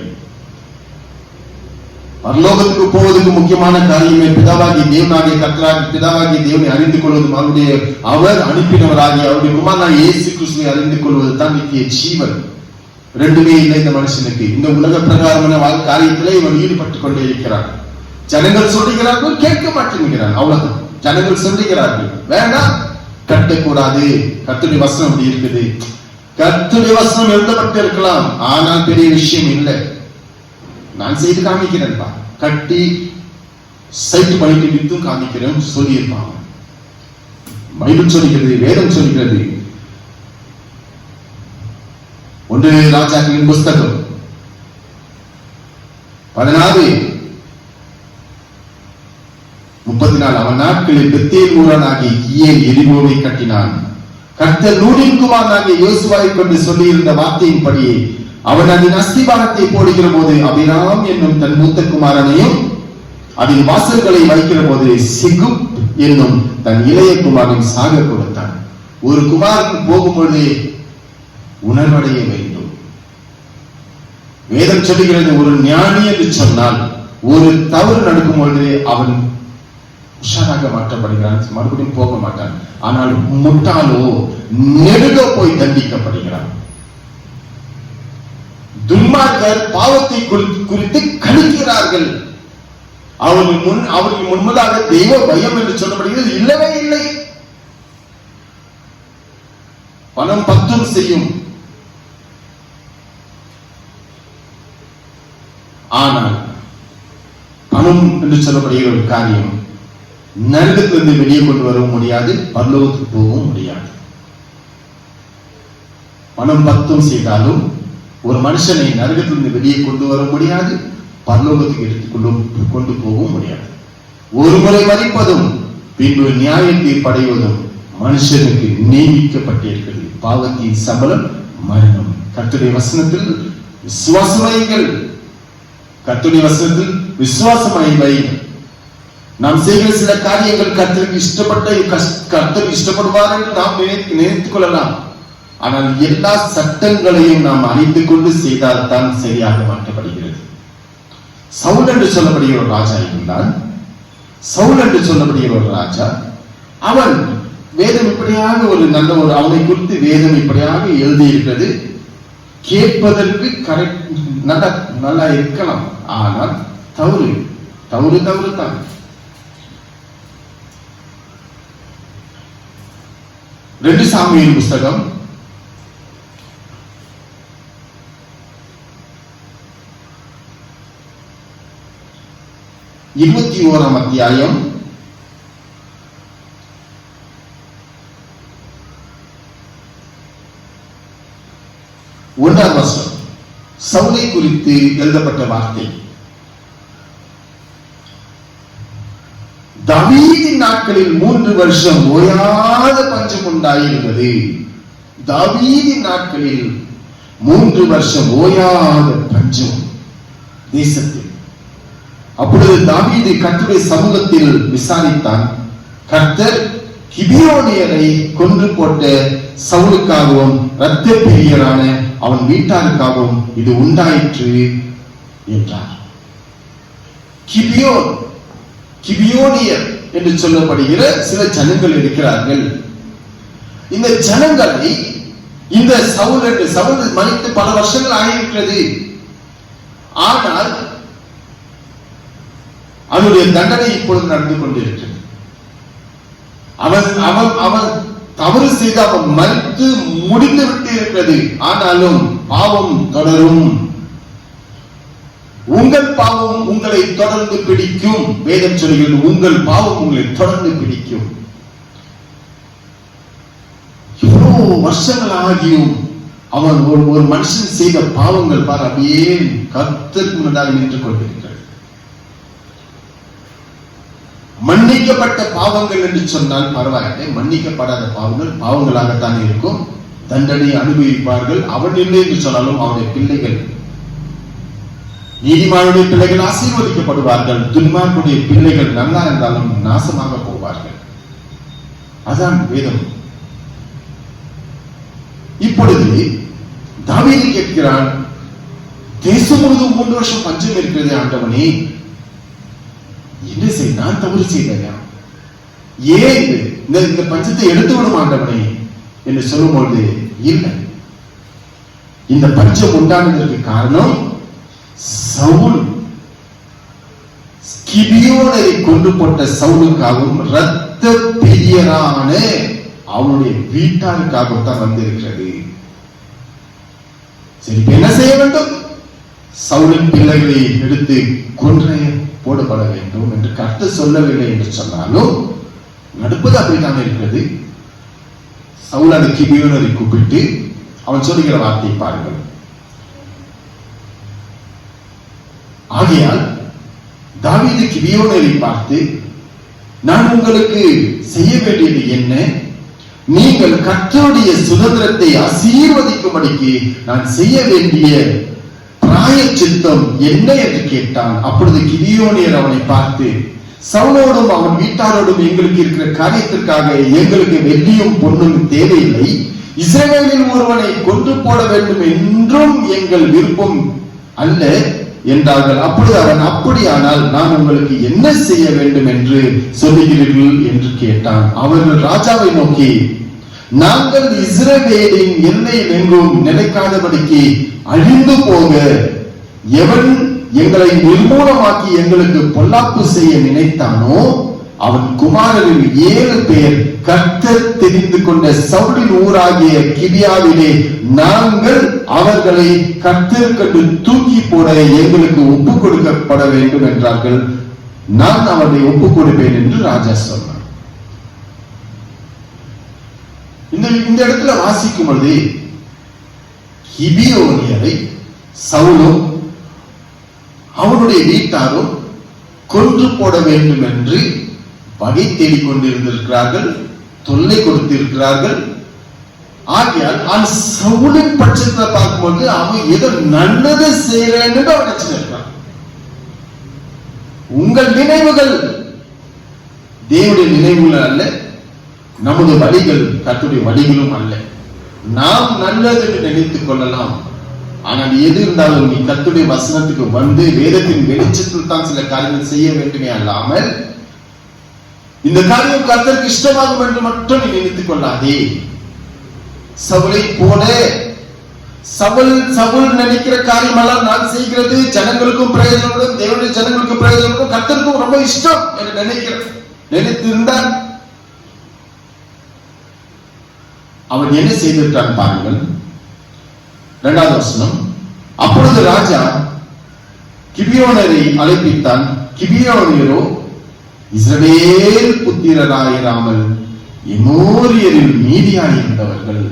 பரலோகத்துக்கு போவதற்கு முக்கியமான காரியமே பிதாவாகிய தேவனாகிய கர்த்தராகிய பிதாவாகிய தேவனை அறிந்து கொள்வது, அவருடைய அவர் அனுப்பினவராகிய அவருடைய குமாரனாகிய இயேசு கிறிஸ்துவை அறிந்து கொள்வது தான் நித்திய ஜீவன். ரெண்டுமே இல்லை இந்த மனுஷனுக்கு. இந்த உலக பிரகாரமான காரியத்திலே இவன் ஈடுபட்டுக் கொண்டே இருக்கிறான். ஜனங்கள் சொல்லுகிறார்கள், கேட்க மாட்டேங்கிறான். அவ்வளவுதான். ஜனங்கள் சொல்லுகிறார்கள், வேண்டாம், கட்டக்கூடாது, கர்த்தருடைய வசனம் அப்படி இருக்குது. கர்த்தருடைய வசனம் எழுதப்பட்டு இருக்கலாம், ஆனால் பெரிய விஷயம் இல்லை, நான் செய்து காமிக்கிறேன், கட்டி சைட்டு பண்ணிட்டு வித்தும் காமிக்கிறேன் சொல்லியிருப்பாங்க. பைபிள் சொல்லுகிறது, வேதம் சொல்லுகிறது. 1 ராஜாக்களின் புஸ்தகம் 16:34 அவன் நாட்களில் பெத்தேல் ஊரானாகிய ஈயேல் எரிகோவை கட்டினான். கர்த்தர் நூனின் குமாரனாகிய யோசுவாவை கொண்டு சொல்லியிருந்த வார்த்தையின்படியே அவன் அதன் அஸ்திபாரத்தை போடுகிற போது அபிராம் என்னும் தன் மூத்த குமாரனையும் அதன் வாசல்களை வைக்கிற போது சிகுப் என்னும் தன் இளைய குமாரனை சாக கொடுத்தான். ஒரு குமாரன் போகும்பொழுது உணர்வடைய வேண்டும். வேதம் சொல்லுகிறது, ஒரு ஞானி என்று சொன்னால் ஒரு தவறு நடக்கும் பொழுது அவன் உஷாராக மாற்றப்படுகிறான், மறுபடியும் போக மாட்டான். ஆனால் முட்டாளோ நெருங்க போய் தண்டிக்கப்படுகிறான். துன்மார்க்கர் பாவத்தை குறித்து கணிக்கிறார்கள். அவர்கள் முன்பதாக தெய்வ பயம் என்று சொல்லப்படுகிறது இல்லவே இல்லை. பணம் பத்தும் செய்யும், ஆனால் பணம் என்று சொல்லப்படுகிற ஒரு காரியம் நரகத்திலிருந்து வெளியே கொண்டு வரவும் முடியாது, பரலோகத்துக்கு போகவும் முடியாது. பணம் பத்தும் செய்தாலும் ஒரு மனுஷனை நரகத்திலிருந்து வெளியே கொண்டு வர முடியாது, பரலோகத்துக்கு எடுத்துக்கொண்டு கொண்டு போகவும் முடியாது. ஒரு முறை மதிப்பதும் பின்பு நியாயத்தை படைவதும் மனுஷனுக்கு நியமிக்கப்பட்டிருக்கிறது. பாவத்தின் சம்பளம் மரணம். கர்த்தருடைய வசனத்தில் விசுவாசமாயுங்கள், கர்த்தருடைய வசனத்தில் விசுவாசமாயுங்கள். நாம் செய்கிற சில காரியங்கள் கர்த்தருக்கு கர்த்தர் இஷ்டப்படுவார் என்று நாம் நினைத்துக் கொள்ளலாம். ஆனால் எல்லா சட்டங்களையும் நாம் அறிந்து கொண்டு செய்தால் தான் சரியாக மாற்றப்படுகிறது. சவுல் என்று சொல்லப்படுகிற ஒரு ராஜா இருந்தான். சவுல் என்று சொல்லப்படுகிற ஒரு ராஜா, அவன் வேதம் இப்படியாக ஒரு நல்ல ஒரு அவனை குறித்து வேதம் இப்படியாக எழுதியிருக்கிறது. கேட்பதற்கு நல்லா இருக்கலாம், ஆனால் தவறு தவறு தவறு தான். 2 சாமுவேல் புஸ்தகம் 21ஆம் அத்தியாயம் 1ஆம் வசனம். சவுலை குறித்து எழுதப்பட்ட வார்த்தை. தாவீதின் நாட்களில் 3 வருஷம் ஓயாத பஞ்சம் உண்டாயிருந்தது. தாவீதின் நாட்களில் 3 வருஷம் ஓயாத பஞ்சம் தேசத்தில். அப்பொழுது தாவீது கர்த்தருடைய சமூகத்தில் விசாரித்தான். கர்த்தர் கிபியோனியரை கொன்று போட்ட சவுலுக்காகவும் இரத்த பிரியரான அவன் வீட்டாருக்காகவும் இது உண்டாயிற்று என்றார். கிபியோனியர் என்று சொல்லப்படுகிற சில ஜனங்கள் இருக்கிறார்கள். இந்த ஜனங்களை இந்த சவுல் மறித்து பல வருஷங்கள் ஆகியிருக்கிறது. ஆனால் அவனுடைய தண்டனை இப்பொழுது நடந்து கொண்டிருக்கிறது. அவன் தவறு செய்து அவன் மறித்து முடிந்து விட்டு இருக்கிறது. ஆனாலும் பாவம் தொடரும். உங்கள் பாவம் உங்களை தொடர்ந்து பிடிக்கும். வேதம் சொல்கிறது, உங்கள் பாவம் உங்களை தொடர்ந்து பிடிக்கும். இவ்வளவு வருஷங்கள் ஆகியும் அவன் ஒரு மனுஷன் செய்த பாவங்கள் பார் அப்படியே கர்த்தருக்கு முன்னதாக நின்று கொண்டிருக்கிறது. மன்னிக்கப்பட்ட பாவங்கள் என்று சொன்னால் பரவாயில்லை, மன்னிக்கப்படாத பாவங்கள் பாவங்களாகத்தான் இருக்கும். தண்டனை அனுபவிப்பார்கள். அவன் இல்லை என்று சொன்னாலும் அவனுடைய பிள்ளைகள், நீதிமானுடைய பிள்ளைகள் ஆசீர்வதிக்கப்படுவார்கள். துன்மார்க்குடைய பிள்ளைகள் நல்லா இருந்தாலும் நாசமாக போவார்கள். அதான் வேதம். இப்பொழுது தாவீது கேட்கிறான், தேசம் முழுவதும் 3 வருஷம் பஞ்சம் இருக்கிறது ஆண்டவனே, என்ன செய்ய நான் தவறு செய்தேன், ஏன் இந்த பஞ்சத்தை எடுத்து விடும் ஆண்டவனே என்று சொல்லும்போது, இல்லை, இந்த பஞ்சம் உண்டானதற்கு காரணம் சவுல் கிபியோனை கொண்டு போட்ட சவுலுக்காகவும் இரத்த பிரியரான அவனுடைய வீட்டாருக்காகவும் தான் வந்திருக்கிறது. சரி, என்ன செய்ய வேண்டும்? சவுலின் பிள்ளைகளை எடுத்து கொன்றை போடப்பட வேண்டும் என்று கர்த்தர் சொல்லவில்லை என்று சொன்னாலும் நடப்பது அப்படித்தான் இருக்கிறது. சவுல் அந்த கிபியோனை கூப்பிட்டு அவன் சொல்லுகிற வார்த்தை பாருங்கள். ஆகையால் தாவீது கிபியோனை பார்த்து, நான் உங்களுக்கு செய்ய வேண்டியது என்ன? நீங்கள் கர்த்தருடைய சுதந்திரத்தை ஆசீர்வதிக்கும்படிக்கு நான் செய்ய வேண்டிய பிராயச்சித்தம் என்ன என்று கேட்டான். அப்பொழுது கிபியோனியர் அவனை பார்த்து, சவுலோடும் அவன் வீட்டாரோடும் எங்களுக்கு இருக்கிற காரியத்திற்காக எங்களுக்கு வெள்ளியும் பொன்னும் தேவையில்லை, இஸ்ரவேலில் ஒருவனை கொன்று போட வேண்டும் என்றும் எங்கள் விருப்பம் அல்ல என்றார்கள். அப்பொழுது அவன், அப்படியானால் நான் உங்களுக்கு என்ன செய்ய வேண்டும் என்று சொல்லுகிறீர்கள் என்று கேட்டான். அவர்கள் ராஜாவை நோக்கி, நாங்கள் இஸ்ரவேலின் எல்லையில் எங்கும் நிலைக்காதபடிக்கு அழிந்து போக எவன் எங்களை நிர்மூலமாக்கி எங்களுக்கு பொல்லாப்பு செய்ய நினைத்தானோ அவன் குமாரரில் 7 பேர் கர்த்தர் தெரிந்து கொண்ட சவுலின் ஊராகிய கிபியாவிலே நாங்கள் அவர்களை கர்த்தர் கண்டு தூக்கி போட எங்களுக்கு ஒப்பு கொடுக்கப்பட வேண்டும் என்றார்கள். நான் அவரை ஒப்புக் கொடுப்பேன் என்று ராஜா சொன்னார். இந்த இடத்துல வாசிக்கும் பொழுது கிபியோனியரை சவுலும் அவனுடைய வீட்டாரும் கொன்று போட வேண்டும் என்று வகை தேடிக் கொண்டிருந்திருக்கிறார்கள், தொல்லை கொடுத்திருக்கிறார்கள். ஆகையால் சவுலின் பட்சத்தை பார்க்கும்போது அவன் ஏதோ நல்லது செய்யறேன்னு அவன் நினைச்சிருக்கிறான். உங்கள் நினைவுகள் தேவனுடைய நினைவுகள் அல்ல, நமது வழிகள் கர்த்தருடைய வழிகளும் அல்ல. நாம் நல்லது என்று நினைத்துக் கொள்ளலாம், ஆனால் எது இருந்தாலும் நீ கர்த்தருடைய வசனத்துக்கு வந்து வேதத்தின் வெளிச்சத்தில் தான் சில காரியங்கள் செய்ய வேண்டுமே அல்லாமல் இந்த காரியம் கர்த்தருக்கு இஷ்டமாகும் என்று மட்டும் நீ நினைத்துக் கொள்ளாதே. சவுலை போல சவுல் நினைக்கிற காரியம் எல்லாம் நான் செய்கிறது ஜனங்களுக்கும் பிரயோஜனம், தேவனுடைய ஜனங்களுக்கும் பிரயோஜனம், கர்த்தருக்கும் ரொம்ப இஷ்டம் என்று நினைத்திருந்தார். அவன் என்ன செய்திருக்கான் பாருங்கள். 2வது வசனம். அப்பொழுது ராஜா கிபியோனரை அழைப்பித்தான். கிபியோனியரோ இஸ்ரவேல் புத்திரராயிராமல் எமோரியரில் மீதியாயிருந்தவர்கள்.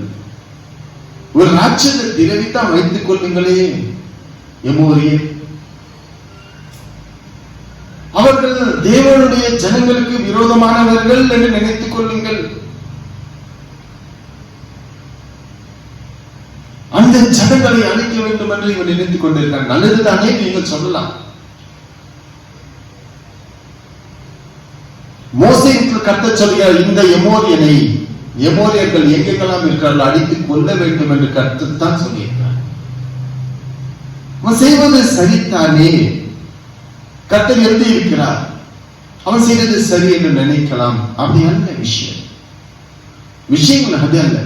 ஒரு ராட்சத திரவித்தான் வைத்துக் கொள்ளுங்களே, எமோரியர். அவர்கள் தேவனுடைய ஜனங்களுக்கு விரோதமானவர்கள் என்று நினைத்துக் கொள்ளுங்கள். அந்த ஜனங்களை அழிக்க வேண்டும் என்று இவன் நினைத்துக் கொண்டிருக்கான். நல்லதுதானே நீங்கள் சொல்லலாம். மோசேக்கு கர்த்தர் சொல்கிறார், இந்த எமோரியர்கள் எங்கெல்லாம் இருக்கிறார்கள் அடித்துக் கொள்ள வேண்டும் என்று கர்த்தர் தான் சொல்லியிருக்கிறார். அவன் செய்வது சரித்தானே, கர்த்தர் எழுதி இருக்கிறார், அவன் செய்தது சரி என்று நினைக்கலாம். அப்படி அல்ல விஷயங்கள் அது அல்ல.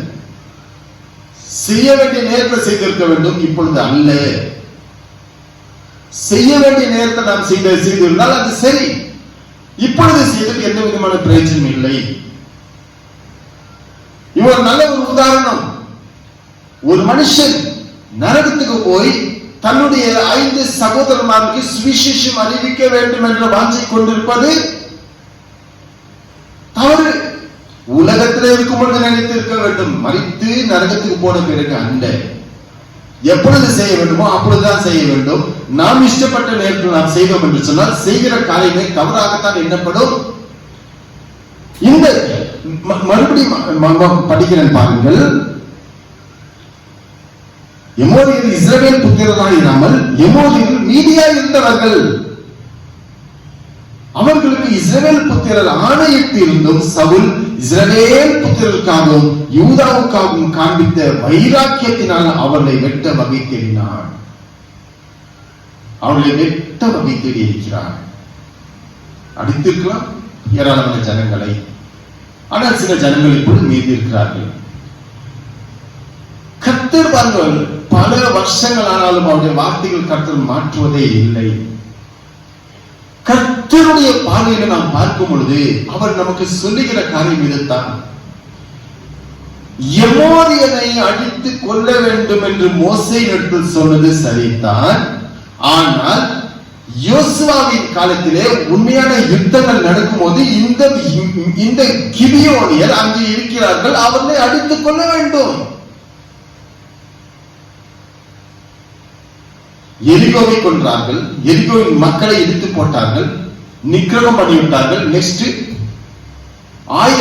செய்ய வேண்டிய நேரத்தில் செய்திருக்க வேண்டும், இப்பொழுது அல்ல. செய்ய வேண்டிய நேரத்தை நாம் செய்திருந்தால் அது சரி, இப்பொழுது செய்தது எந்த விதமான பிரயோஜனம் இல்லை. இவர் நல்ல ஒரு உதாரணம். ஒரு மனுஷன் நரகத்துக்கு போய் தன்னுடைய 5 சகோதரர்களுக்கு சுவிசேஷம் அறிவிக்க வேண்டும் என்று வாஞ்சை கொண்டிருப்பது தவறு. உலகத்திலே இருக்கும் பொழுது நினைத்திருக்க வேண்டும், மரித்து நரகத்துக்கு போன பிறகு அல்ல. எப்பொழுது செய்ய வேண்டுமோ அப்பொழுதுதான் செய்ய வேண்டும். நாம் இஷ்டப்பட்ட நேரத்தில் நாம் செய்தோம் என்று சொன்னால் செய்கிற காரியமே தவறாகத்தான் எண்ணப்படும். இந்த மறுபடியும் படிக்கிறேன் பாருங்கள். எமோரியர் இஸ்ரவேல் புத்திரராக இராமல் எமோரியர் மீதியாய் இருந்தவர்கள். அவர்களுக்கு இஸ்ரவேல் புத்திரர் ஆணையிட்டு இருந்தும் சவுல் இஸ்ரவேல் புத்திரருக்காகவும் யூதாவுக்காகவும் காண்பித்த வைராக்கியத்தினால் அவர்களை வெட்ட வகை தேடினார். அவர்களை வெட்ட வகை தேடி இருக்கிறார். அடித்திருக்கலாம் ஏராளமான ஜனங்களை, ஆனால் சில ஜனங்கள் இப்பொழுது மீதி இருக்கிறார்கள். கர்த்தர் பாருங்கள், பல வருஷங்கள் ஆனாலும் அவருடைய வார்த்தைகள் கர்த்தர் மாற்றுவதே இல்லை. கர்த்தருடைய பார்வையில நாம் பார்க்கும் பொழுது அவர் நமக்கு சொல்லுகிற காரியம் இதுதான். எமோரியனை அடித்து கொள்ள வேண்டும் என்று மோசே இடத்தில் சொன்னது சரிதான். ஆனால் யோசுவாவின் காலத்திலே உண்மையான யுத்தங்கள் நடக்கும் போது இந்த கிபியோனியர் அங்கே இருக்கிறார்கள், அவர்களை அடித்துக் கொள்ள வேண்டும். எரிகோவை கொன்றார்கள், எரிகோவின் மக்களை இடித்து போட்டார்கள், நிக்கிரகம் பண்ணிவிட்டார்கள். நெக்ஸ்ட்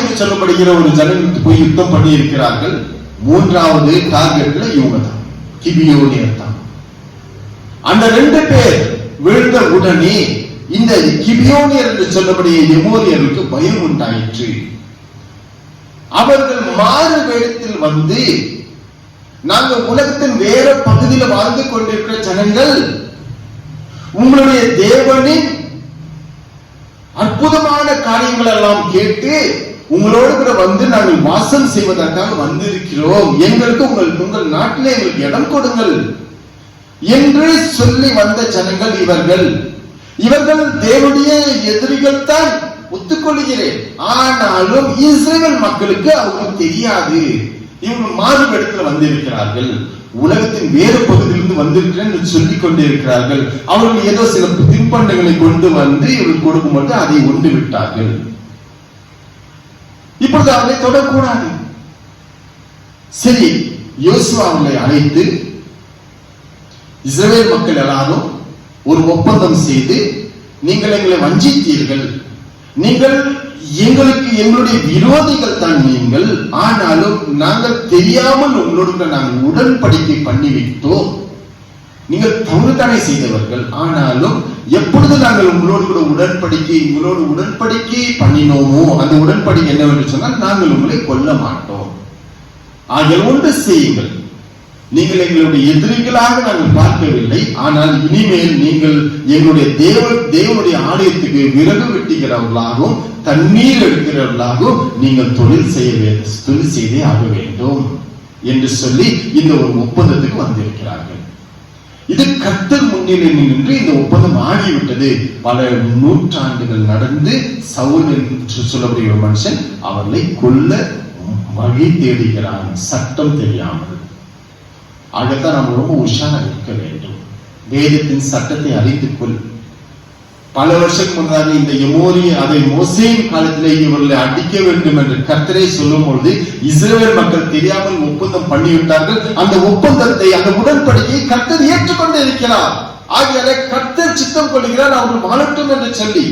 என்று சொல்லப்படுகிற ஒரு ஜனங்களுக்கு போய் யுத்தம் பண்ணி இருக்கிறார்கள். 3வது டார்கெட்ல இவங்க தான், கிபியோனியர் தான். அந்த 2 பேர் விழுந்த உடனே இந்த கிபியோனியர் என்று சொல்லக்கூடிய எமோரியருக்கு பயம் உண்டாயிற்று. அவர்கள் மாறு வேடத்தில் வந்து, நாங்க உலகத்தின் வேற பகுதியில் வாழ்ந்து கொண்டிருக்கிற ஜனங்கள், உங்களுடைய தேவனின் அற்புதமான காரியங்கள் எல்லாம் கேட்டு உங்களோடு கூட வந்து நாங்கள் வாசம் செய்வதற்காக வந்திருக்கிறோம், எங்களுக்கு உங்கள் நாட்டிலே எங்களுக்கு இடம் கொடுங்கள் என்று சொல்லி வந்த ஜனங்கள் இவர்கள் தேவனுடைய எதிரிகள் தான், ஒத்துக்கொள்கிறேன். ஆனாலும் இஸ்ரவேல் மக்களுக்கு அவங்களுக்கு தெரியாது, இவங்க மாறுபடத்தில் வந்திருக்கிறார்கள். உலகத்தின் வேறு பகுதியிலிருந்து வந்திருக்கிறேன் என்று சொல்லிக் கொண்டே இருக்கிறார்கள். அவர்கள் ஏதோ சில தின்பண்டங்களை கொண்டு வந்து இவர்கள் கொடுக்கும்போது அதை உண்டு விட்டார்கள். இப்பொழுது அவரை தொடக்கூடாது. சரி, யோசுவா அவர்களை அழைத்து இஸ்ரவேல் மக்கள் எல்லாரும் ஒரு ஒப்பந்தம் செய்து, நீங்கள் எங்களை வஞ்சித்தீர்கள், நீங்கள் எங்களுக்கு எங்களுடைய விரோதிகள் தான் நீங்கள், ஆனாலும் நாங்கள் தெரியாமல் உங்களோடு நாங்கள் உடன்படிக்கை பண்ணிவிட்டோம். நீங்கள் தவறுதானே செய்தவர்கள், ஆனாலும் எப்பொழுது நாங்கள் உங்களோடு கூட உடன்படிக்கை பண்ணினோமோ அந்த உடன்படிக்கை என்னவென்று சொன்னால், நாங்கள் உங்களை கொல்ல மாட்டோம். ஆகிய ஒன்று செய்யுங்கள், நீங்கள் எங்களுடைய எதிரிகளாக நாங்கள் பார்க்கவில்லை, ஆனால் இனிமேல் நீங்கள் எங்களுடைய தேவனுடைய ஆலயத்துக்கு விறகு வெட்டுகிறவர்களாகவும் தண்ணீர் எடுக்கிறவர்களாகவும் நீங்கள் தொழில் செய்தே ஆக வேண்டும் என்று சொல்லி இந்த ஒரு ஒப்பந்தத்துக்கு வந்திருக்கிறார்கள். இது கர்த்தர் முன்னிலையில் நின்று இந்த ஒப்பந்தம் ஆகிவிட்டது. பல நூற்றாண்டுகள் நடந்து சவுல் என்று சொல்லக்கூடிய ஒரு மனுஷன் அவர்களை கொல்ல வகை தேடுகிறான், சட்டம் தெரியாமல். ஆகத்தான் நாம் ரொம்ப உஷாராக இருக்க வேண்டும். வேதத்தின் சட்டத்தை அறிந்து கொள். பல வருஷம் முன்னதாக இந்த அதை மோசேயின் காலத்திலே இவர்களை அடிக்க வேண்டும் என்று கர்த்தரை சொல்லும் பொழுது இஸ்ரவேல் மக்கள் தெரியாமல் ஒப்பந்தம் பண்ணிவிட்டார்கள். அந்த ஒப்பந்தத்தை, அந்த உடன்படிக்கையை கர்த்தர் ஏற்றுக்கொண்டு இருக்கிறார். ஆகியால கர்த்தர் சித்தம் கொள்கிறார் அவர்கள் வாழட்டும் என்று சொல்லி.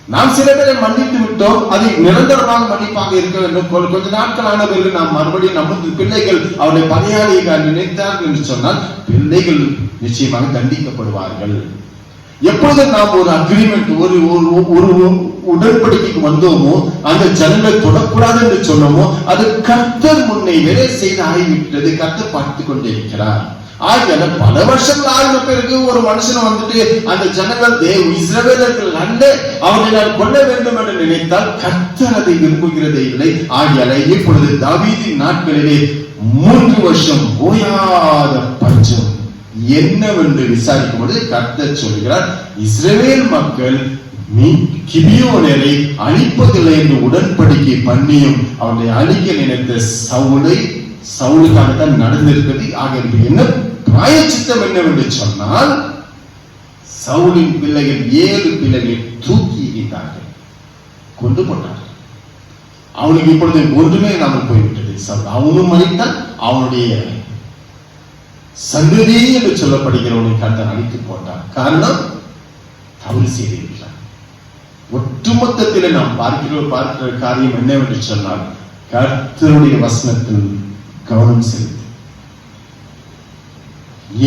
நாம் சில பேரை மன்னித்து விட்டோம், அதை நிரந்தரமாக மன்னிப்பாக இருக்க வேண்டும். கொஞ்ச நாட்கள் ஆனவர்கள் நாம் மறுபடியும் நமது பிள்ளைகள் அவருடைய பகையாளியை நினைத்தார்கள் என்று சொன்னால் பிள்ளைகள் நிச்சயமாக தண்டிக்கப்படுவார்கள். எப்பொழுது நாம் ஒரு அக்ரிமெண்ட், ஒரு உடன்படிக்கைக்கு வந்தோமோ, அந்த ஜனங்களை தொடக்கூடாது என்று சொன்னோமோ, அது கர்த்தர் முன்னே வேலை செய்து ஆகிவிட்டது. கர்த்தர் பார்த்துக் கொண்டே இருக்கிறார். ஆகிய பல வருஷங்கள் ஆகின பிறகு ஒரு மனுஷன் வந்துட்டு அந்த ஜனங்கள் இஸ்ரவேலர்கள் அல்ல, அவனை நான் கொல்ல வேண்டும் என்று நினைத்தால் கர்த்தர் அதை விரும்புகிறதே இல்லை. ஆகியால இப்பொழுது தாவீதின் நாட்களிலே 3 வருஷம் ஓயாத பஞ்சம் என்னவென்று விசாரிக்கும் பொழுது கர்த்தர் சொல்கிறார், இஸ்ரவேல் மக்கள் கிபியோனரை அழிப்பதில்லை என்று உடன்படிக்கை பண்ணியும் அவனை அழிக்க நினைத்த சவுலுக்காகத்தான் நடந்திருக்கிறது. ஆக என்ன பிராயச்சித்தம் என்னவென்று சொன்னால், சவுலின் பிள்ளைகள் 7 பிள்ளைகளை தூக்கி எறிந்தார்கள், கொண்டு போட்டார்கள். அவனுக்கு இப்பொழுது ஒன்றுமே இல்லாமல் போய்விட்டது. அவனும் மறித்தான், அவனுடைய சந்ததி என்று சொல்லப்படுகிறவனை கர்த்தர் அழித்து போட்டார். காரணம், தவறு செய்திருக்கிறார். ஒட்டுமொத்தத்தில் நாம் பார்க்கிற காரியம் என்னவென்று சொன்னால், கர்த்தருடைய வசனத்தில் கவனம் செலுத்து.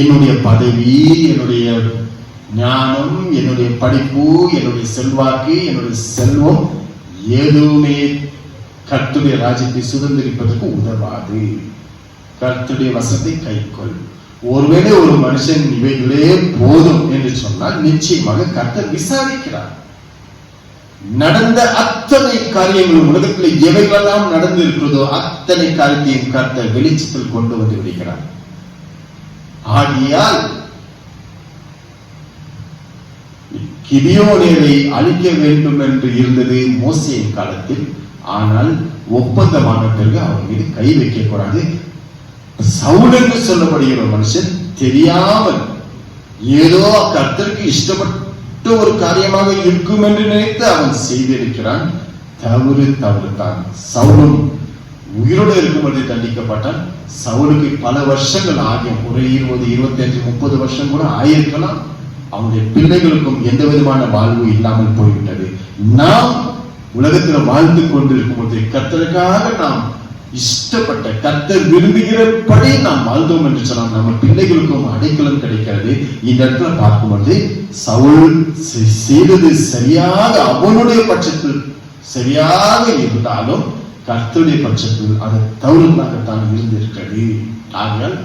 என்னுடைய பதவி, என்னுடைய ஞானம், என்னுடைய படிப்பு, என்னுடைய செல்வாக்கு, என்னுடைய செல்வம் எதுவுமே கர்த்தருடைய ராஜ்யத்தை சுதந்திரிப்பதற்கு உதவாது. கர்த்தருடைய வசனத்தை கைக்கொள். ஒருவேளை ஒரு மனுஷன் இவைகளே போதும் என்று சொன்னால் நிச்சயமாக கர்த்தர் விசாரிக்கிறார். நடந்த அத்தனை காரியங்களும் உலகத்தில் எவைகளெல்லாம் நடந்து இருக்கிறதோ அத்தனை காரியத்தையும் கர்த்தர் வெளிச்சத்தில் கொண்டு வந்து விடுகிறார். ஆகியால் கிபியோனரை அழிக்க வேண்டும் என்று இருந்தது மோசேயின் காலத்தில். ஆனால் ஒப்பந்தமான பிறகு அவர் மீது கை வைக்க கூடாது. சவுல் என்று சொல்லப்படுகிற மனுஷன் தெரியாமல் ஏதோ கர்த்தருக்கு இஷ்டப்பட்ட ஒரு காரியமாக இருக்கும் என்று நினைத்து அவன் செய்திருக்கிறான். தவறு தான். சவுலும் உயிரோடு இருக்கும்போது தண்டிக்கப்பட்டான். சவுலுக்கு பல வருஷங்கள் ஆகியும், ஒரு 20, 25, 30 வருஷம் கூட ஆயிருக்கலாம். அவனுடைய பிள்ளைகளுக்கும் எந்த விதமான வாழ்வு இல்லாமல் போய்விட்டது. நாம் உலகத்தில் வாழ்ந்து கொண்டிருக்கும் போது கர்த்தருக்காக நாம் இஷ்டப்பட்ட, கர்த்தர் விரும்புகிறபடி நாம் வாழ்ந்தோம் என்று சொன்னால் நம்ம பிள்ளைகளுக்கும் அடைக்கலம் கிடைக்கிறது. இந்த இடத்துல பார்க்கும்போது சவுல் செய்தது சரியாக அவனுடைய பட்சத்தில் சரியாக இருந்தாலும் கர்த்தருடைய பட்சத்தில் அது தவறுகளாகத்தான் இருந்திருக்கிறது. ஆகையால்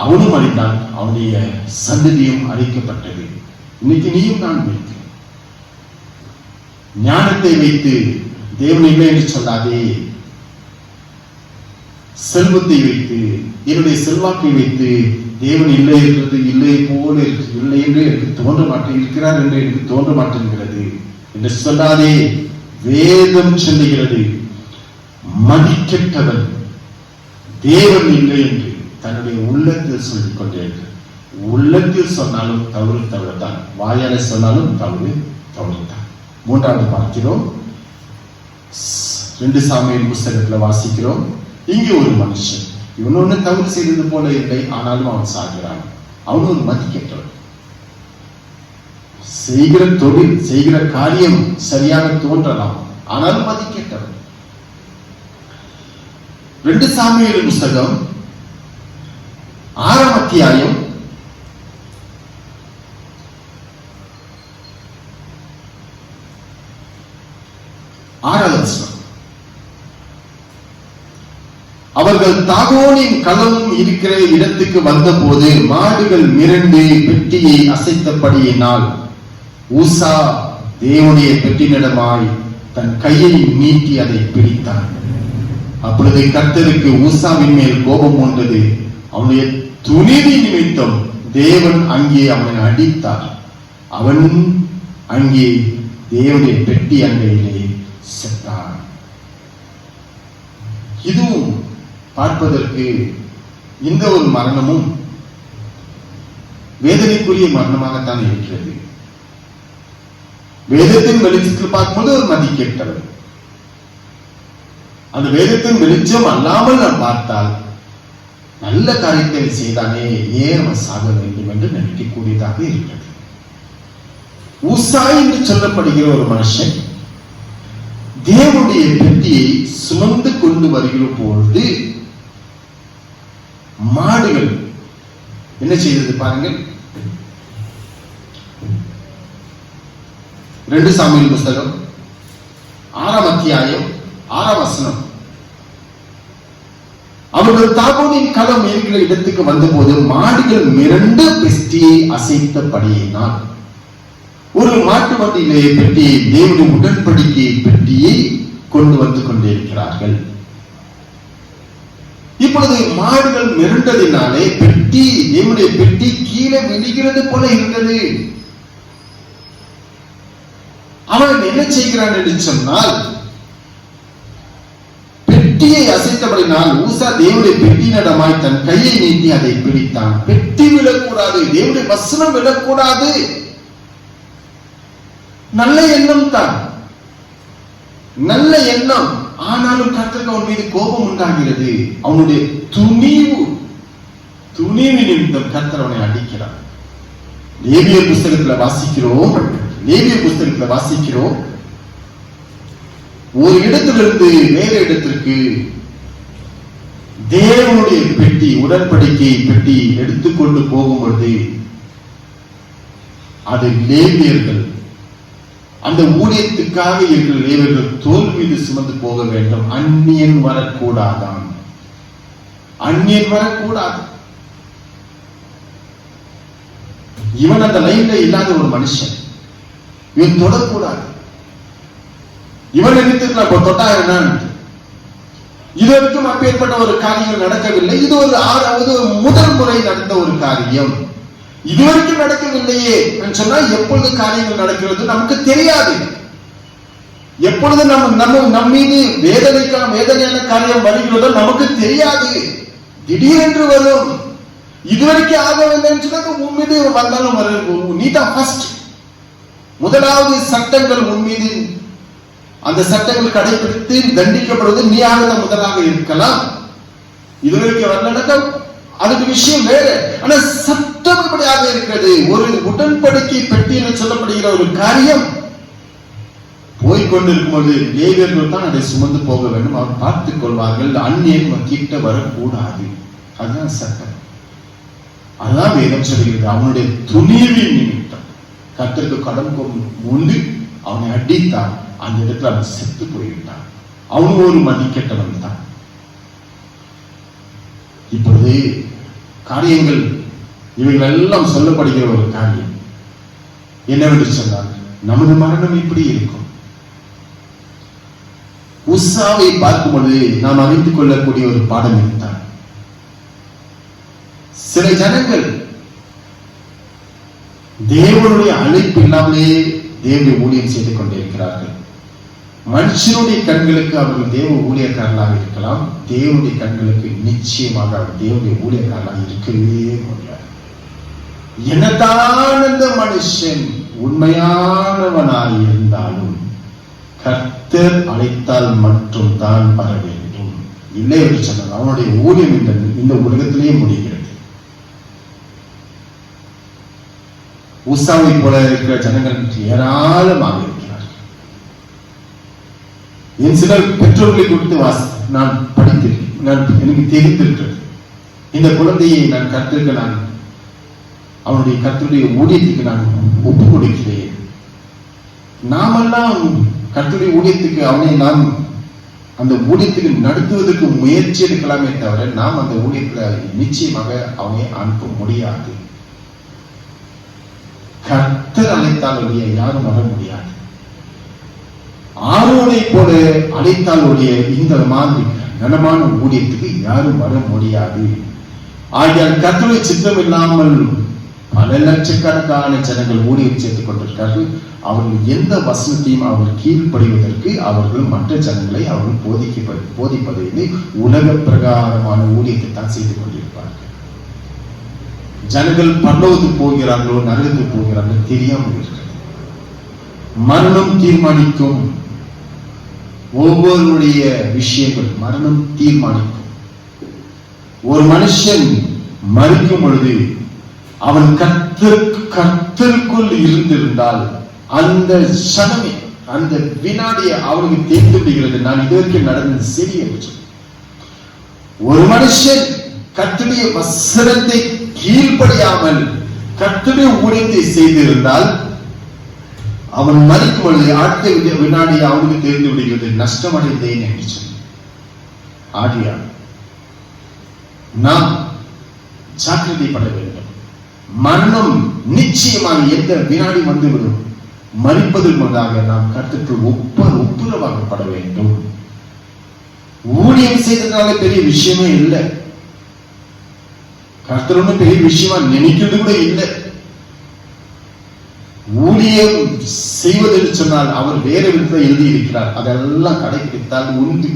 அவனும் அழித்தான், அவனுடைய சந்ததியும் அழிக்கப்பட்டது. இன்னைக்கு நீயும் நான் வைத்து ஞானத்தை வைத்து தேவன் இல்லை என்று சொல்லாதே. செல்வத்தை வைத்து, என்னுடைய செல்வாக்கை வைத்து தேவன் இல்லை இருக்கிறது, இல்லை போல இருக்கு, இல்லை என்று எனக்கு தோன்ற மாட்டேன், இருக்கிறார் என்று எனக்கு தோன்ற மாட்டேங்கிறது என்று சொல்லாதே. வேதம் சொல்லுகிறது, மதிக்கெட்டவன் தேவன் இல்லை என்று தன்னுடைய உள்ளத்தில் சொல்லிக் கொண்டிருக்கிறார். உள்ளத்தில் சொன்னாலும் தவறு தவறுதான், வாயால சொன்னாலும் தவறு தவறுதான். மூன்றாவது பார்க்கிறோம், 2 சாமுவேல் புஸ்தகத்துல வாசிக்கிறோம். இங்கே ஒரு மனுஷன், இவன் ஒண்ணு தவறு செய்தது போல இல்லை, ஆனாலும் அவன் சாகிறான். அவன் ஒரு மதிக்கற்றவன். செய்கிற தொழில், செய்கிற காரியம் சரியாக தோன்றலாம், ஆனாலும் மதிக்கற்றவன். 2 சாமுவேல் புஸ்தகம் 6ஆம் அத்தியாயம் 6வது வசனம். அவர்கள் தாகோனின் களம் இருக்கிற இடத்துக்கு வந்தபோது மாடுகள் மிரண்டு பெட்டியை அசைத்தபடியினால் ஊசா தேவனுடைய பெட்டினிடமாய் தன் கையை நீட்டி அதை பிடித்தான். அப்பொழுது கர்த்தருக்கு ஊசாவின் மேல் கோபம் கொண்டது. அவனுடைய துணிவி நிமித்தம் தேவன் அங்கே அவனை அடித்தார். அவன் அங்கே தேவனுடைய பெட்டி அண்டையிலே செத்தான். இதுவும் பார்ப்பதற்கு இந்த ஒரு மரணமும் வேதனைக்குரிய மரணமாகத்தான் இருக்கிறது. வேதத்தின் வெளிச்சத்தில் பார்க்கும்போது ஒரு மதிக்கேற்றவர். அந்த வேதத்தின் வெளிச்சம் அல்லாமல் நாம் பார்த்தால் நல்ல காரியத்தை செய்தானே, ஏன் அவன் சாக வேண்டும் என்று நினைக்கக்கூடியதாக இருக்கிறது. ஊசா என்று சொல்லப்படுகிற ஒரு மனுஷன் தேவனுடைய பெட்டியை சுமந்து கொண்டு வருகிற பொழுது மாடுகள் என்ன செய்தது பாருங்கள். 2 சாமுவேல் புஸ்தகம் 6ஆம் அத்தியாயம் 6ஆம் வசனம். அவர்கள் தாகோனின் களம் இருக்கிற இடத்துக்கு வந்தபோது மாடுகள் மிரண்டு பெட்டியை அசைத்தபடியினால், ஒரு மாட்டு வண்டியிலே பெட்டியை, தேவனுடைய உடன்படிக்கை பெட்டியை கொண்டு வந்து கொண்டிருக்கிறார்கள். இப்பொழுது மாடுகள் மிரண்டதினாலே பெட்டி, தேவனுடைய பெட்டி கீழே விழுகிறது போல இருந்தது. அவன் என்ன செய்கிறான் என்று சொன்னால், பெட்டியை அசைத்தபடினால் ஊசா தேவனுடைய பெட்டியினிடமாய் தன் கையை நீட்டி அதை பிடித்தான். பெட்டி விழக்கூடாது, தேவனுடைய வசனம் விழக்கூடாது. நல்ல எண்ணம் தான், நல்ல எண்ணம். ஆனாலும் கர்த்தருக்கு அவன் மீது கோபம் உண்டாகிறது. அவனுடைய துணிவு நிமித்தம் கர்த்தர் அவனை அடிக்கிறார். லேவியர் புஸ்தகத்துல வாசிக்கிறோம், ஒரு இடத்திலிருந்து வேற இடத்திற்கு தேவனுடைய பெட்டி, உடன்படிக்கை பெட்டி எடுத்துக்கொண்டு போகும்பொழுது அது லேவியர்கள், அந்த ஊழியத்துக்காக இருக்கிற லேவியர்கள் தோல் மீது சுமந்து போக வேண்டும். அந்நியன் வரக்கூடாதான், அந்நியன் வரக்கூடாது. இவன் அந்த லைன்ல இல்லாத ஒரு மனுஷன், இவன் தொடக்கூடாது. இவன் நினைத்திருக்கலாம், தொட்டா என்ன, இதுவரைக்கும் அப்பேற்பட்ட ஒரு காரியங்கள் நடக்கவில்லை. இது ஒரு 6வது முதல் முறை நடந்த ஒரு காரியம். இதுவரைக்கும் நடக்கவில்லையே சொன்னால் எப்பொழுது காரியங்கள் நடக்கிறது நமக்கு தெரியாது. எப்பொழுது நம் மீது வேதனையான காரியம் வருகிறதோ நமக்கு தெரியாது. திடீரென்று வரும். இதுவரைக்கும் ஆகவில்லை என்று சொன்னால் உன் மீது வந்தாலும் வரும். நீ தான் ஃபர்ஸ்ட். முதலாவது சட்டங்கள் உன் மீது, அந்த சட்டங்கள் கடைபிடித்து தண்டிக்கப்படுவது நீயாக தான் முதலாக இருக்கலாம். இதுவரைக்கும் வரலனாக்கா அதுக்கு விஷயம் வேற. ஆனா சட்டம் இப்படியாக இருக்கிறது. ஒரு உடன்படிக்கை பெட்டியில் சொல்லப்படுகிற ஒரு காரியம் போய்கொண்டிருக்கும் போது லேவியர்கள் தான் அதை சுமந்து போக வேண்டும். அவர் பார்த்துக் கொள்வார்கள். அந்நியன் கிட்ட வரக்கூடாது. அதுதான் சட்டம். அதுதான் வேதம் சொல்கிறது. அவனுடைய துணிவின் நிமித்தம் கர்த்தருக்கு கடன் உண்டு அவனை அடித்தான். அந்த இடத்துல அவன் செத்து போய்விட்டான். அவன் ஒரு மதிக்கெட்டவன் தான். இப்பொழுது காரியங்கள் இவைகள் எல்லாம் சொல்லப்படுகிற ஒரு காரியம் என்னவென்று சொன்னால், நமது மரணம் இப்படி இருக்கும். உசாவை பார்க்கும்போது நாம் அறிந்து கொள்ளக்கூடிய ஒரு பாடம் இருந்தால், சில ஜனங்கள் தேவனுடைய அழைப்பு இல்லாமலே தேவனுடைய ஊழியம் செய்து கொண்டிருக்கிறார்கள். மனுஷனுடைய கண்களுக்கு அவர்கள் தேவ ஊழியக்காரர்களாக இருக்கலாம், தேவனுடைய கண்களுக்கு நிச்சயமாக அவர் தேவனுடைய ஊழியக்காரர்களாக இருக்கவே முடியாது. என்னதான் அந்த மனுஷன் உண்மையானவனாய் இருந்தாலும் கர்த்தர் அழைத்தால் மட்டும் தான் வர வேண்டும். இல்லை என்று சொன்னால் அவனுடைய ஊழியம் இந்த உலகத்திலேயே முடிகிறது. உசாவை போல இருக்கிற ஜனங்கள் ஏராளமாக இருக்கிறார்கள். என் சிலர் பெற்றோர்களை கொடுத்து நான் படித்திருக்கேன், எனக்கு தெரிந்திருக்கிறது. இந்த குழந்தையை நான் கர்த்தருக்கு அவனுடைய கர்த்தருடைய ஊழியத்துக்கு நான் ஒப்புக் கொடுக்கிறேன். நாமெல்லாம் கர்த்தருடைய ஊழியத்துக்கு அவனை நாம் அந்த ஊழியத்துக்கு நடத்துவதற்கு முயற்சி எடுக்கலாமே தவிர நாம் அந்த ஊழியத்தில் நிச்சயமாக அவனை அனுப்ப முடியாது. கர்த்தர் அழைத்தாலுடைய யாரும் வர முடியாது. ஆரோனை போல அழைத்தாலுடைய இந்த மாதிரி கனமான ஊழியத்துக்கு யாரும் வர முடியாது. ஆகியால் கர்த்தருடைய சித்தம் இல்லாமல் பல லட்சக்கணக்கான ஜனங்கள் ஊழியம் சேர்த்துக் கொண்டிருக்கிறார்கள். அவர்கள் எந்த வசனத்தையும் அவர்கள் கீழ்ப்படிவதற்கு அவர்கள் மற்ற ஜனங்களை அவர்கள் போதிப்பதில்லை. உலக பிரகாரமான ஊழியத்தை தான் செய்து கொண்டிருப்பார்கள். ஜனங்கள் பரலோகத்துக்கு போகிறார்களோ நரகத்துக்கு போகிறார்களோ தெரியாமல் இருக்கிறது. மரணம் தீர்மானிக்கும். ஒவ்வொருடைய விஷயங்கள் மரணம் தீர்மானிக்கும். ஒரு மனுஷன் மரிக்கும் பொழுது அவன் கர்த்தருக்குள் இருந்திருந்தால் அந்த சனமே அந்த வினாடியை அவனுக்கு தெரிந்து விடுகிறது, நான் இதுவரைக்கும் நடந்தது சரி என்று சொல்லி. ஒரு மனுஷன் கர்த்தருடைய வசனத்தை கீழ்ப்படியாமல் கர்த்தருடைய ஊழியத்தை செய்திருந்தால் அவன் மரிக்கும் பொழுது அடுத்த வினாடி அவனுக்கு தெரிந்து விடுகிறது, நஷ்டமடைந்தேன் என்று சொல்லி. ஆகியா நாம் ஜாக்கிரதைப்பட வேண்டும். மரணம் நிச்சயமாக எந்த வினாடி வந்துவிடும். மரிப்பதற்கு முன்னதாக நாம் கர்த்தருக்கு ஒப்புரவாக்கப்பட வேண்டும். ஊழியம் செய்ததுனால பெரிய விஷயமே இல்லை. கர்த்தர் ஒன்றும் பெரிய விஷயமா நினைக்கிறது கூட இல்லை. ஊழியம் செய்வதென்று சொன்னால் அவர் வேற விதத்தில் எழுதி இருக்கிறார். அதெல்லாம் கடைபிடித்தால் உண்டு.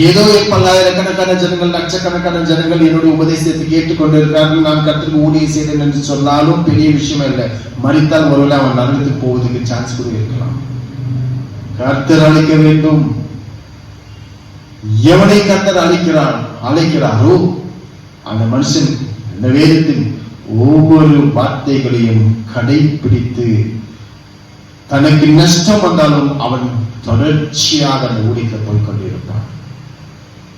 ஏதோ பல்லாயிரக்கணக்கான ஜனங்கள் லட்சக்கணக்கான ஜனங்கள் என்னுடைய உபதேசத்தை கேட்டுக்கொண்டிருக்கிறார்கள், நான் கர்த்தருக்கு ஊழியம் செய்தேன் என்று சொன்னாலும் பெரிய விஷயம் இல்லை. மரித்தால் ஒருவேளை அவன் நரகத்துக்கு போவதற்கு சான்ஸ் கூட இருக்கலாம். கர்த்தர் அழைக்க வேண்டும். எவனை கர்த்தர் அழைக்கிறாரோ அந்த மனுஷன் இந்த வேதத்தின் ஒவ்வொரு வார்த்தைகளையும் கடைபிடித்து தனக்கு நஷ்டம் வந்தாலும் அவன் தொடர்ச்சியாக அந்த ஊழியத்தை போய்கொண்டிருப்பான்.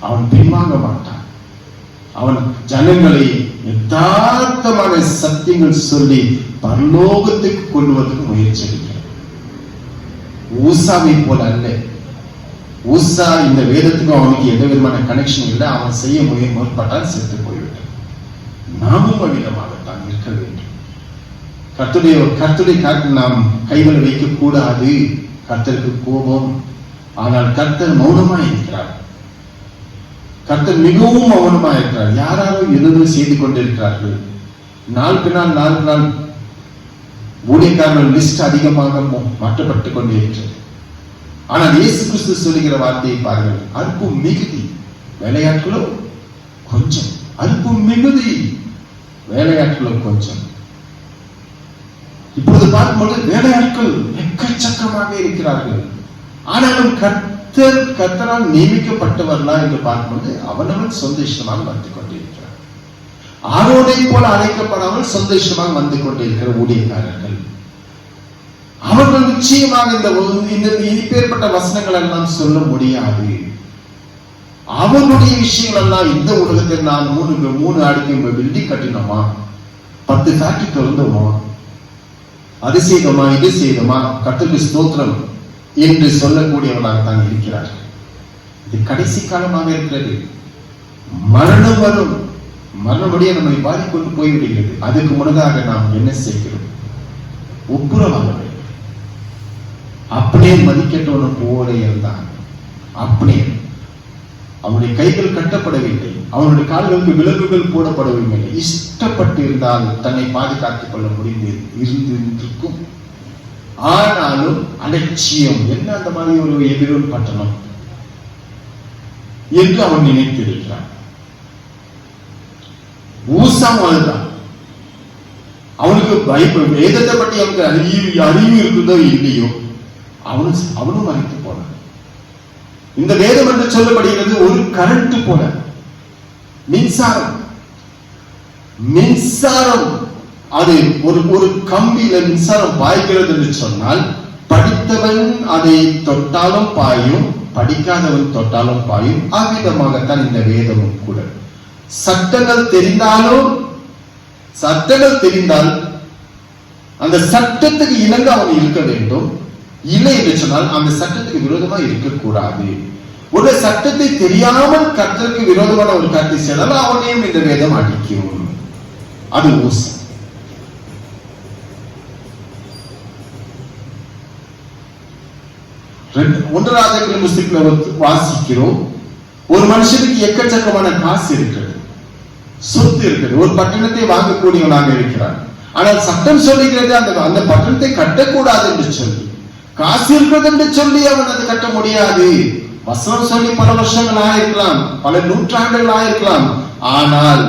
அவன் பின்வாங்க மாட்டான். அவன் ஜனங்களை யதார்த்தமான சத்தியங்கள் சொல்லி பரலோகத்துக்கு கொள்வதற்கு முயற்சி எடுக்கிறான். ஊசாவை போல அல்ல. ஊசா இந்த வேதத்துக்கும் அவனுக்கு எந்த விதமான கனெக்ஷன் இல்லை. அவன் செய்ய முற்பட்டால் செத்து போய்விட்டான். நாமும் அவ்விதமாகத்தான் இருக்க வேண்டும். கர்த்தருடைய காட்டில் நாம் கைகளை வைக்க கூடாது. கர்த்தருக்கு கோபம். ஆனால் கர்த்தர் மௌனமா இருக்கிறார். கர்த்தர் மிகவும் மௌனமா இருக்கிறார். யாராலும் எதுவும் செய்து கொண்டிருக்கிறார்கள். நாள் பின்னால் நாள் ஊழியக்காரர்கள் லிஸ்ட் அதிகமாக மாற்றப்பட்டு கொண்டிருக்கிறது. ஆனால் இயேசு கிறிஸ்து சொல்லுகிற வார்த்தையை பாருங்கள். அற்பும் மிகுதி, வேலையாட்களோ கொஞ்சம். அற்பும் மிகுதி, வேலையாட்களோ கொஞ்சம். இப்பொழுது பார்க்கும்போது வேலையாட்கள் எக்கச்சக்கமாக இருக்கிறார்கள். ஆனாலும் கர்த்தரால் நியமிக்கப்பட்டவர்களா என்று பார்க்கும்போது அவனவன் சொந்தமாக வந்து கொண்டிருக்கிறார். ஆரோனை போல அழைக்கப்படாமல் சொந்தமாக வந்து கொண்டிருக்கிற ஊழியக்காரர்கள் அவர்கள் நிச்சயமாக இந்த இப்பேற்பட்ட வசனங்கள் எல்லாம் சொல்ல முடியாது. அவர்களுடைய விஷயங்கள் எல்லாம் இந்த உலகத்தில் நான் 3 அடுக்கு பில்டிங் கட்டினோமா, 10 ஃபேக்டரி திறந்தோமா, அது செய்தோமா, இது செய்தோமா, கர்த்தருக்கு ஸ்தோத்திரம் என்று சொல்லக்கூடியவர்களாகத்தான் இருக்கிறார். இது கடைசி காலமாக இருக்கிறது. மரணம் வரும். மரணபடியே நம்மை பாதிக்கொண்டு போய்விடுகிறது. அதுக்கு முன்னதாக நாம் என்ன செய்கிறோம்? ஒப்புரவாக வேண்டும். அப்படியே மதிக்கட்டவனும் போல இருந்தான். அப்படியே அவனுடைய கைகள் கட்டப்படவில்லை, அவனுடைய கால்களுக்கு விலங்குகள் போடப்படவில்லை. இஷ்டப்பட்டு இருந்தால் தன்னை பாதுகாத்துக் கொள்ள முடிந்திருக்கும். ஆனாலும் அலட்சியம், என்ன அந்த மாதிரி ஒரு எபிரோன் பட்டணம் என்று அவன் நினைத்திருக்கிறான். ஊசாம் அதுதான். அவனுக்கு வேதத்தை பற்றி அவனுக்கு அறிவு இருக்குதோ இல்லையோ, அவனும் மறைத்து போனான். இந்த வேதம் என்று சொல்லப்படுகிறது ஒரு கரண்ட் போல, மின்சாரம். அது ஒரு கம்பியில மின்சாரம் பாய்கிறது என்று சொன்னால், படித்தவன் அதை தொட்டாலும் பாயும், படிக்காதவன் தொட்டாலும் பாயும். அவ்விதமாகத்தான் இந்த வேதமும் கூட. சட்டங்கள் தெரிந்தால் அந்த சட்டத்துக்கு இணங்க அவன் இருக்க வேண்டும். இல்லை என்று சொன்னால் அந்த சட்டத்துக்கு விரோதமா இருக்கக்கூடாது. ஒரு சட்டத்தை தெரியாமல் கர்த்தருக்கு விரோதமான ஒரு கருத்தை செய்தால் அவனையும் இந்த வேதம் அடிக்கும். அது ஊசம். ஒன்றாவது புஸ்தகத்துல வாசிக்கிறோம், ஒரு மனுஷனுக்கு எக்கச்சக்கமான காசு இருக்கிறது, சொத்து இருக்கிறது, ஒரு பட்டணத்தை வாங்கக்கூடியவனாக இருக்கிறான். ஆனால் சட்டம் சொல்லுகிறது அந்த பட்டணத்தை கட்டக்கூடாது என்று சொல்லி, காசு இருக்கிறது என்று சொல்லி அவன் அதை கட்ட முடியாது. வசனம் சொல்லி பல வருஷங்கள் ஆயிருக்கலாம், பல நூற்றாண்டுகள் ஆயிருக்கலாம். ஆனால்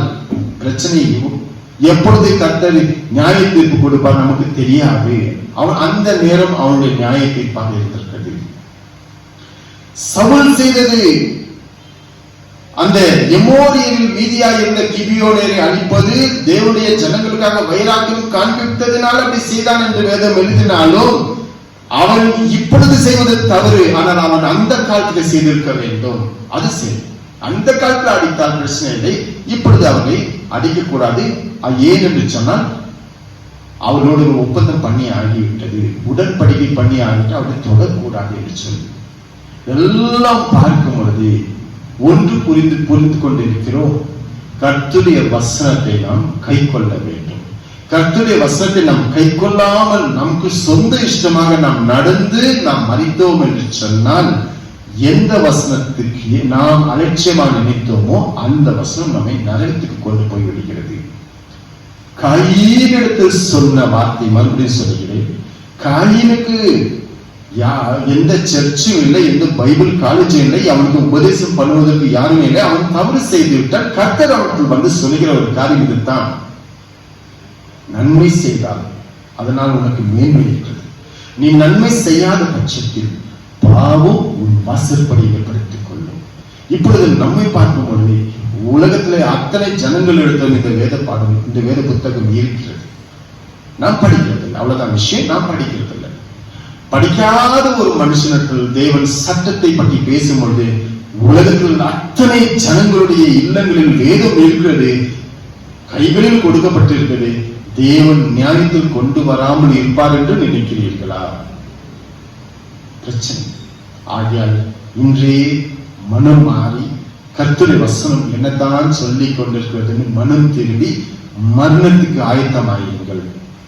பிரச்சனை எப்பொழுது கர்த்தர் நியாய தீர்ப்பு கொடுப்பார் நமக்கு தெரியாது. அவன் அந்த நேரம் அவனுடைய நியாய தீர்ப்பாக இருந்திருக்கிறது. சவுல் செய்தது அந்த எமோரியரில் மீதியாக இருந்த கிபியோனரை அழிப்பது தேவனுடைய ஜனங்களுக்காக வைராக்கியம் காண்பித்ததினால் அப்படி செய்தான் என்று வேதம் எழுதினாலும், அவன் இப்பொழுது செய்வது தவறு. ஆனால் அவன் அந்த காலத்தில் செய்திருக்க வேண்டும். அது சரி, அந்த காலத்தில் அடித்தால் பிரச்சனை இல்லை, இப்பொழுது அவரை அடிக்கக்கூடாது. ஏன் என்று சொன்னால் அவரோடு ஒரு ஒப்பந்தம் பண்ணி ஆகிவிட்டது, உடன்படிக்கை பண்ணி ஆகிட்டு அவரை தொடக்கூடாது என்று சொல்லி எல்லாம் பார்க்கும் பொழுது ஒன்று புரிந்து கொண்டிருக்கிறோம். கர்த்தருடைய வசனத்தை நாம் கை கொள்ள வேண்டும். கர்த்தருடைய வசனத்தை நாம் கை கொள்ளாமல் நமக்கு சொந்த இஷ்டமாக நாம் நடந்து நாம் மறித்தோம் என்று சொன்னால், எந்த வசனத்துக்கு நாம் அலட்சியமாக நினைத்தோமோ அந்த வசனம் நம்மை நரகத்துக்கு கொண்டு போய் விடுகிறது. காயீனிடத்தில் சொன்ன வார்த்தை மறுபடியும் சொல்கிறேன். காயீனுக்கு எந்த சர்ச்சும் இல்லை, எந்த பைபிள் காலேஜும் இல்லை, அவனுக்கு உபதேசம் பண்ணுவதற்கு யாருமே இல்லை. அவன் தவறு செய்து விட்டால் கர்த்தர் அவனுக்கு வந்து சொல்லுகிற ஒரு காரியம் இதுதான், நன்மை செய்தால் அதனால் உனக்கு மேன்மை இருக்கிறது. நீ நன்மை செய்யாத பட்சத்தில் பாவம் உன் வாசற்படியை படுத்திக் கொள்ளும். இப்பொழுது நம்மை பார்க்கும் பொழுது உலகத்திலே அத்தனை ஜனங்கள் எடுத்த இந்த வேத பாடம், இந்த வேத புத்தகம் இருக்கிறது. நாம் படிக்கிறது இல்லை, அவ்வளவுதான் விஷயம். நாம் படிக்கிறது இல்லை. படிக்காத ஒரு மனுஷனுக்கு தேவன் சட்டத்தை பற்றி பேசும் பொழுது உலகத்தில் அத்தனை ஜனங்களுடைய இல்லங்களில் வேதம் இருக்கிறது, கைகளில் கொடுக்கப்பட்டிருக்கிறது. தேவன் நியாயத்தில் கொண்டு வராமல் இருப்பார் என்று நினைக்கிறீர்களா? பிரச்சனை. ஆகையால் இன்றே மனம் மாறி கர்த்தருடைய வசனம் என்னதான் சொல்லிக் கொண்டிருக்கிறது மனம் திரும்பி மரணத்துக்கு ஆயத்தமாயிருங்கள்.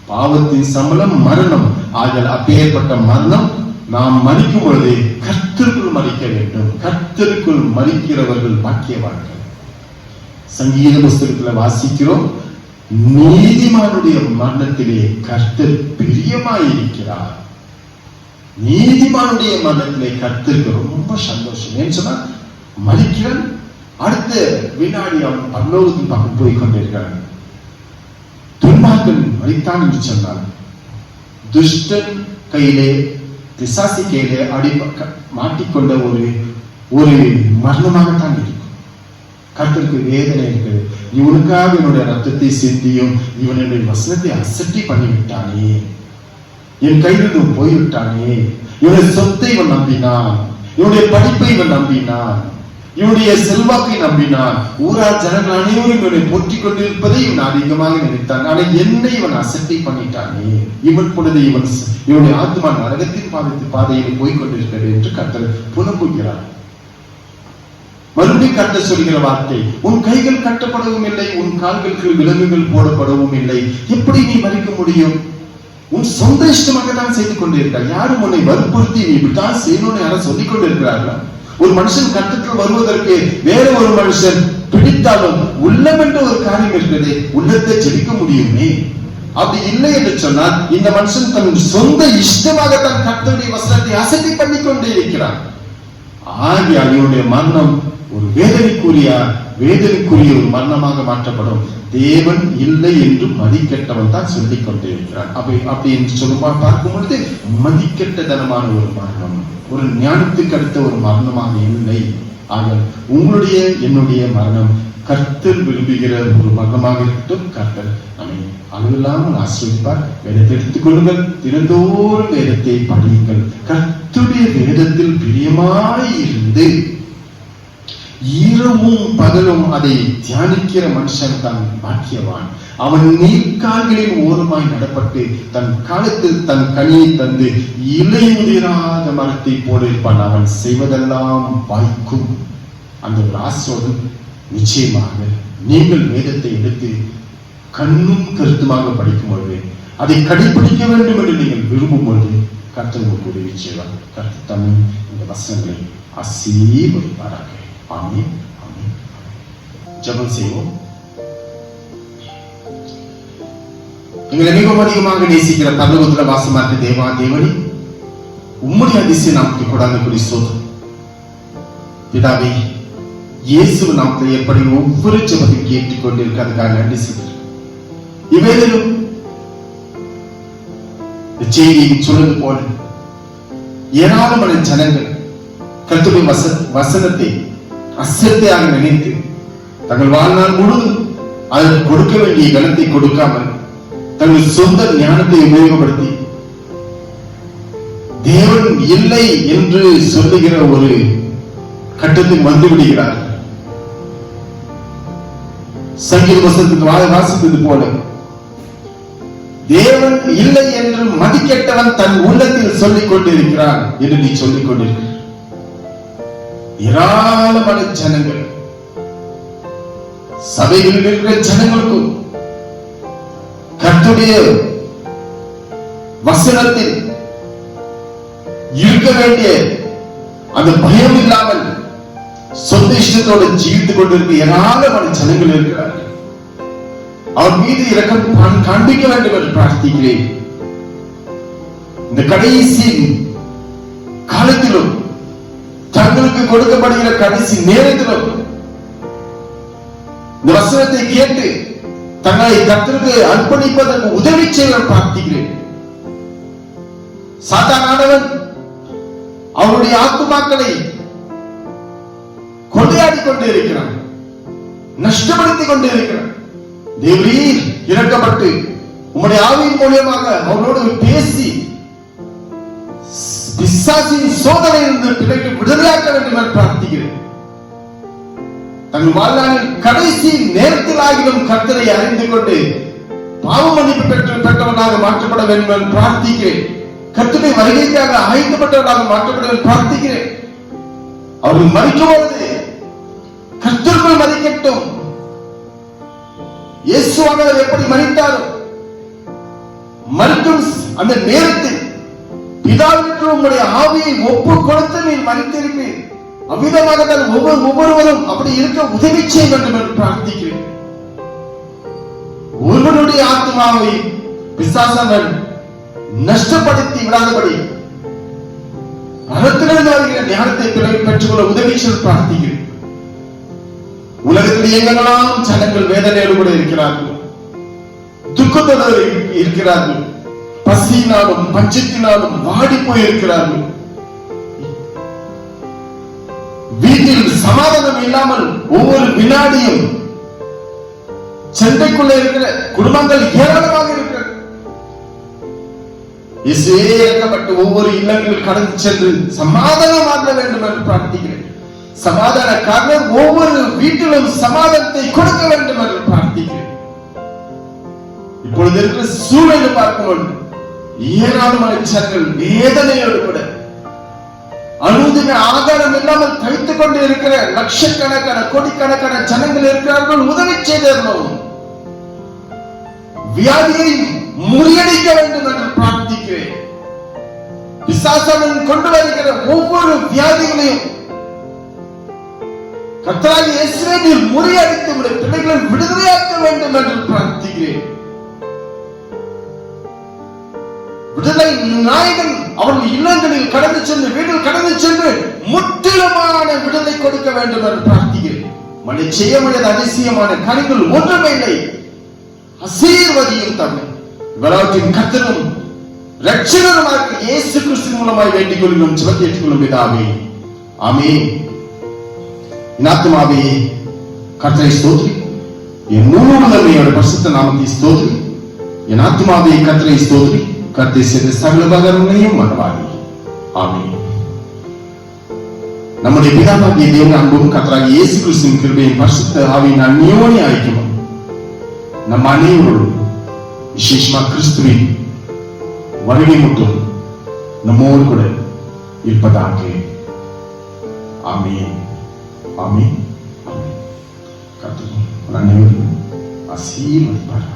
பாவத்தின் சம்பளம் மரணம். ஆகையால் அப்பேற்பட்ட மரணம் நாம் மறிக்கும் பொழுது கர்த்தருக்குள் மறிக்க வேண்டும். கர்த்தருக்குள் மறிக்கிறவர்கள் பாக்கியவான்கள். சங்கீத புஸ்தகத்தில் வாசிக்கிறோம், நீதிமானுடைய மரணத்திலே கர்த்தர் பிரியமாயிருக்கிறார். நீதிமானுடைய மரணத்திலே கர்த்தருக்கு ரொம்ப சந்தோஷம். ஏன்னு சொன்னா மறிக்கிறான், அடுத்த வினாடி அவன் பரலோகத்தின் பக்கம் போய் கொண்டிருக்கிறான். துன்மார்க்கன் மறித்தான் என்று சொன்னால் துஷ்டன் கையிலே பிசாசி கையிலே மாட்டிக்கொண்ட ஒரு மரணமாகத்தான் இருக்கும். கர்த்தருக்கு வேதனை இருக்கிறது. இவனுக்காக என்னுடைய ரத்தத்தை சிந்தியும் இவனுடைய வசனத்தை அசட்டி பண்ணிவிட்டானே, என் கையிலிருந்து போய்விட்டானே, இவனுடைய சொத்தை இவன் நம்பினான், இவனுடைய படிப்பை இவன் நம்பினான், இவனுடைய செல்வாக்கை நம்பினான், ஊரார் ஜனங்கள் அனைவரும் இவனை போற்றிக் கொண்டிருப்பதை இவன் அதிகமாக நினைத்தான். ஆனால் என்னை இவன் அசட்டை பண்ணிட்டானே, இவன் பொழுது இவனுடைய ஆத்மா நரகத்தின் பாதையில் போய்கொண்டிருக்கிறது என்று கர்த்தர் புலம்புகிறார். மறுபடியும் கர்த்தர் சொல்கிற வார்த்தை, உன் கைகள் கட்டப்படவும் இல்லை, உன் கால்களுக்கு விலங்குகள் போடப்படவும் இல்லை. எப்படி நீ மறிக்க முடியும்? உன் சொந்த இஷ்டமாக தான் செய்து கொண்டிருக்கிறார். யாரும் உன்னை வற்புறுத்தி நீ இப்படித்தான் செய்யணும்னு யாரும் சொல்லிக் கொண்டிருக்கிறார்களா? ஒரு மனுஷன் கட்டத்தில் வருவதற்கு வேற ஒரு மனுஷன் பிடித்தாலும் உள்ளம் என்ற ஒரு காரியம் இருக்கிறது, உள்ளத்தை ஜெயிக்க முடியுமே. அப்படி இல்லை என்று சொன்னால் இந்த மனுஷன் தன் சொந்த இஷ்டமாக தன் கர்த்தருடைய வசனத்தை அசட்டை பண்ணி கொண்டே இருக்கிறான். ஆகிய இவனுடைய மரணம் ஒரு வேதனைக்குரிய ஒரு மரணமாக மாற்றப்படும். தேவன் இல்லை என்று மதிக்கெட்டவன் தான் சொல்லிக் கொண்டே இருக்கிறான். அப்படி என்று சொல்லுமா பார்க்கும் பொழுது மதிக்கெட்டதனமான ஒரு மரணம், ஒரு ஞானத்துக்கு அடுத்த ஒரு மரணமாக இல்லை. ஆக உங்களுடைய என்னுடைய மரணம் கர்த்தர் விரும்புகிற ஒரு மரணமாக இருக்கட்டும். கர்த்தர் நம்மை அளவில்லாமல் ஆசிர்வதிப்பார். வேதத்தை எடுத்துக் கொள்ளுங்கள், தினந்தோறும் வேதத்தை படியுங்கள். கர்த்தருடைய வேதத்தில் பிரியமாய் இருந்து இரவும் பகலும் அதை தியானிக்கிற மனுஷன் தான் பாக்கியவான். அவன் நீர்க்கால்களின் ஓரமாய் நடப்பட்டு தன் காலத்தில் தன் கனியை தந்து இலையுதிராத மரத்தை போல இருப்பான். அவன் செய்வதெல்லாம் வாய்க்கும். அந்த ஒரு ஆசீர்வாதம் நிச்சயமாக நீங்கள் வேதத்தை எடுத்து கண்ணும் கருத்துமாக படிக்கும் பொழுது, அதை கடைபிடிக்க வேண்டும் என்று நீங்கள் விரும்பும் பொழுது கர்த்தர் உங்களுக்கு உதவி செய்வார். கர்த்தர் தமிழ் இந்த வசனங்களை ஆசீர்வதிப்பாராக. ஆமென், ஆமென். ஜெபம் செய்வோம். எங்களை மிகவும் அதிகமாக நேசிக்கிற பரலோகத்தில் வாசமாற்ற தேவா தேவனே, உம்முடைய அதிசய நாமத்தை கொடாதபடி சோதம் பிதாவே, இயேசு நாமத்தை எப்படி ஒவ்வொரு ஜெபத்தையும் கேட்டுக்கொண்டிருக்கிறதுக்காக நன்றி செய்கிறேன். இவையிலும் செய்தியை சொல்வது போல ஏராளமான ஜனங்கள் கர்த்தருடைய வசனத்தை அசட்டையாக நினைத்து தங்கள் வாழ்நாள் முழுவதும் அதற்கு கொடுக்க வேண்டிய கனத்தை கொடுக்காமல் தங்கள் சொந்த ஞானத்தை உபயோகப்படுத்தி தேவன் இல்லை என்று சொல்லுகிற ஒரு கட்டத்தில் வந்து விடுகிறார்கள். சங்கீத வசனத்துக்கு வாசித்தது போல தேவன் இல்லை என்று மதிக்கெட்டவன் தன் உள்ளத்தில் சொல்லிக் கொண்டிருக்கிறான் என்று நீ சொல்லிக் கொண்டிருக்கிறார். ஏராளமான ஜனங்கள், சபைகளில் இருக்கிற ஜனங்களுக்கும் கர்த்தருடைய வசனத்தில் இருக்க வேண்டிய அந்த பயம் இல்லாமல் சொந்த இஷ்டத்தோடு ஜீவித்துக் கொண்டிருக்க ஏராளமான ஜனங்கள் இருக்கிறார்கள். அவர் மீது இரக்கம் காண்பிக்க வேண்டும் என்று பிரார்த்திக்கிறேன். இந்த கடைசி காலத்திலும் தங்களுக்கு கொடுக்கப்படுகிற கடைசி நேரத்திலும் இந்த வசனத்தை கேட்டு தங்களை கர்த்தருக்கு அர்ப்பணிப்பதற்கு உதவி செய்ய பிரார்த்திக்கிறேன். சாத்தானானவன் அவருடைய ஆத்துமாக்களை கொள்ளையாடிக் கொண்டே இருக்கிறான், நஷ்டப்படுத்திக் கொண்டே இருக்கிறான். தேவரீர் இறக்கப்பட்டு உம்முடைய ஆவியின் மூலமாக அவர்களோடு பேசி பிசாசின் சோதனையிலிருந்து பிள்ளைக்கு விடுதலையாக்க வேண்டும் என்று பிரார்த்திக்கிறேன். தங்கள் வாழ்நாளின் கடைசி நேரத்தில் ஆகிலும் கர்த்தரை அறிந்து கொண்டு பாவ மன்னிப்பு பெற்றவர்களாக மாற்றப்பட வேண்டும் என்று பிரார்த்திக்கிறேன். கர்த்தருடைய வருகைக்காக ஆயத்தப்பட்டவர்களாக மாற்றப்பட வேண்டும் பிரார்த்திக்கிறேன். அவர்கள் மறிக்கும்போது கர்த்தருக்குள் மதிக்கட்டும். இயேசுவானவர் எப்படி மரித்தாரோ மறிக்கும் அந்த நேரத்தில் பிதாவிற்கு உங்களுடைய ஆவியை ஒப்பு கொடுத்து நீர் மறித்திருப்பீர். அவ்விதமாக தான் ஒவ்வொருவரும் அப்படி இருக்க உதவி செய்ய வேண்டும் என்று பிரார்த்திக்கிறேன். ஒருவருடைய ஆத்மாவை பிசாசன் நஷ்டப்படுத்தி விடாதபடி மரத்திலிருந்து வருகிற ஞானத்தை பெற்றுக்கொள்ள உதவி செய்ய பிரார்த்திக்கிறேன். உலகத்தில் எங்கெல்லாம் ஜனங்கள் வேதனையோடு கூட இருக்கிறார்கள், துக்கத்தோடு இருக்கிறார்கள், பசியினாலும் பஞ்சத்தினாலும் வாடி போயிருக்கிறார்கள். வீட்டில் சமாதானம் இல்லாமல் ஒவ்வொரு வினாடியும் சண்டைக்குள்ள இருக்கிற குடும்பங்கள் ஏராளமாக இருக்கிறது. இசைக்கப்பட்டு ஒவ்வொரு இல்லங்கள் கடந்து சென்று சமாதானம் ஆக வேண்டும் என்று பிரார்த்திக்கிறேன். சமாதானக்காரர் ஒவ்வொரு வீட்டிலும் சமாதானத்தை கொடுக்க வேண்டும் என்று பிரார்த்திக்கிறேன். இப்பொழுது இருக்கிற சூழலை பார்க்கும்போது ஏராளமான ஜனங்கள் வேதனையோடு கூட அனுதின ஆதாரம் இல்லாமல் தவித்துக் கொண்டு இருக்கிற லட்சக்கணக்கான கோடிக்கணக்கான ஜனங்கள் இருக்கிறார்கள். உதவி செய்தோம். வியாதியை முறியடிக்க வேண்டும் என்று பிரார்த்திக்கிறேன். பிசாசன் கொண்டு வருகிற ஒவ்வொரு வியாதிகளையும் கர்த்தராகிய இயேசுவே நீர் முறியடித்து பிள்ளைகளை விடுதலையாக்க வேண்டும் என்று பிரார்த்திக்கிறேன். விடுதலை நாயகன் அவர்கள் இல்லங்களில் கடந்து சென்று வீட்டில் கடந்து சென்று முற்றிலுமான விடுதலை கொடுக்க வேண்டும் என்று பிரார்த்திக்கிறேன். மழை செய்ய முடியாத அதிசயமான கனிகள் ஒன்றுமே இல்லை. ஆசீர்வதியும் தம்மை இவராட்டின் கர்த்தரும் இரட்சகருமாக இயேசு கிறிஸ்து மூலமாய் வேண்டிக் கொள்ளும் ஜெபத்தை ஏற்றுக்கொள்ளும் பிதாவே, ஆமென். என் ஆத்துமாவே கர்த்தரை ஸ்தோத்திரி, என் முழு உள்ளமையோட பரிசுத்த நாமத்தை ஸ்தோத்திரி. என் ஆத்துமாவே கர்த்தரை ஸ்தோத்திரி, கர்த்தர் செய்த சகல உபகாரங்களையும் மறவாதே. ஆமென். நம்முடைய பிதாவாகிய தேவன் அன்பும் கர்த்தராகிய இயேசு கிறிஸ்துவின் கிருபையும் பரிசுத்த ஆவியின் அந்யோன்ய ஐக்கியமும் நம் அனைவரோடும் விசேஷமா கிறிஸ்துவின் வருகை மட்டும் நம்மோடு கூட இருப்பதாக. ஆமென், ஆமென், ஆமென். கர்த்தர் அனைவரும் ஆசீர்வதிப்பார்.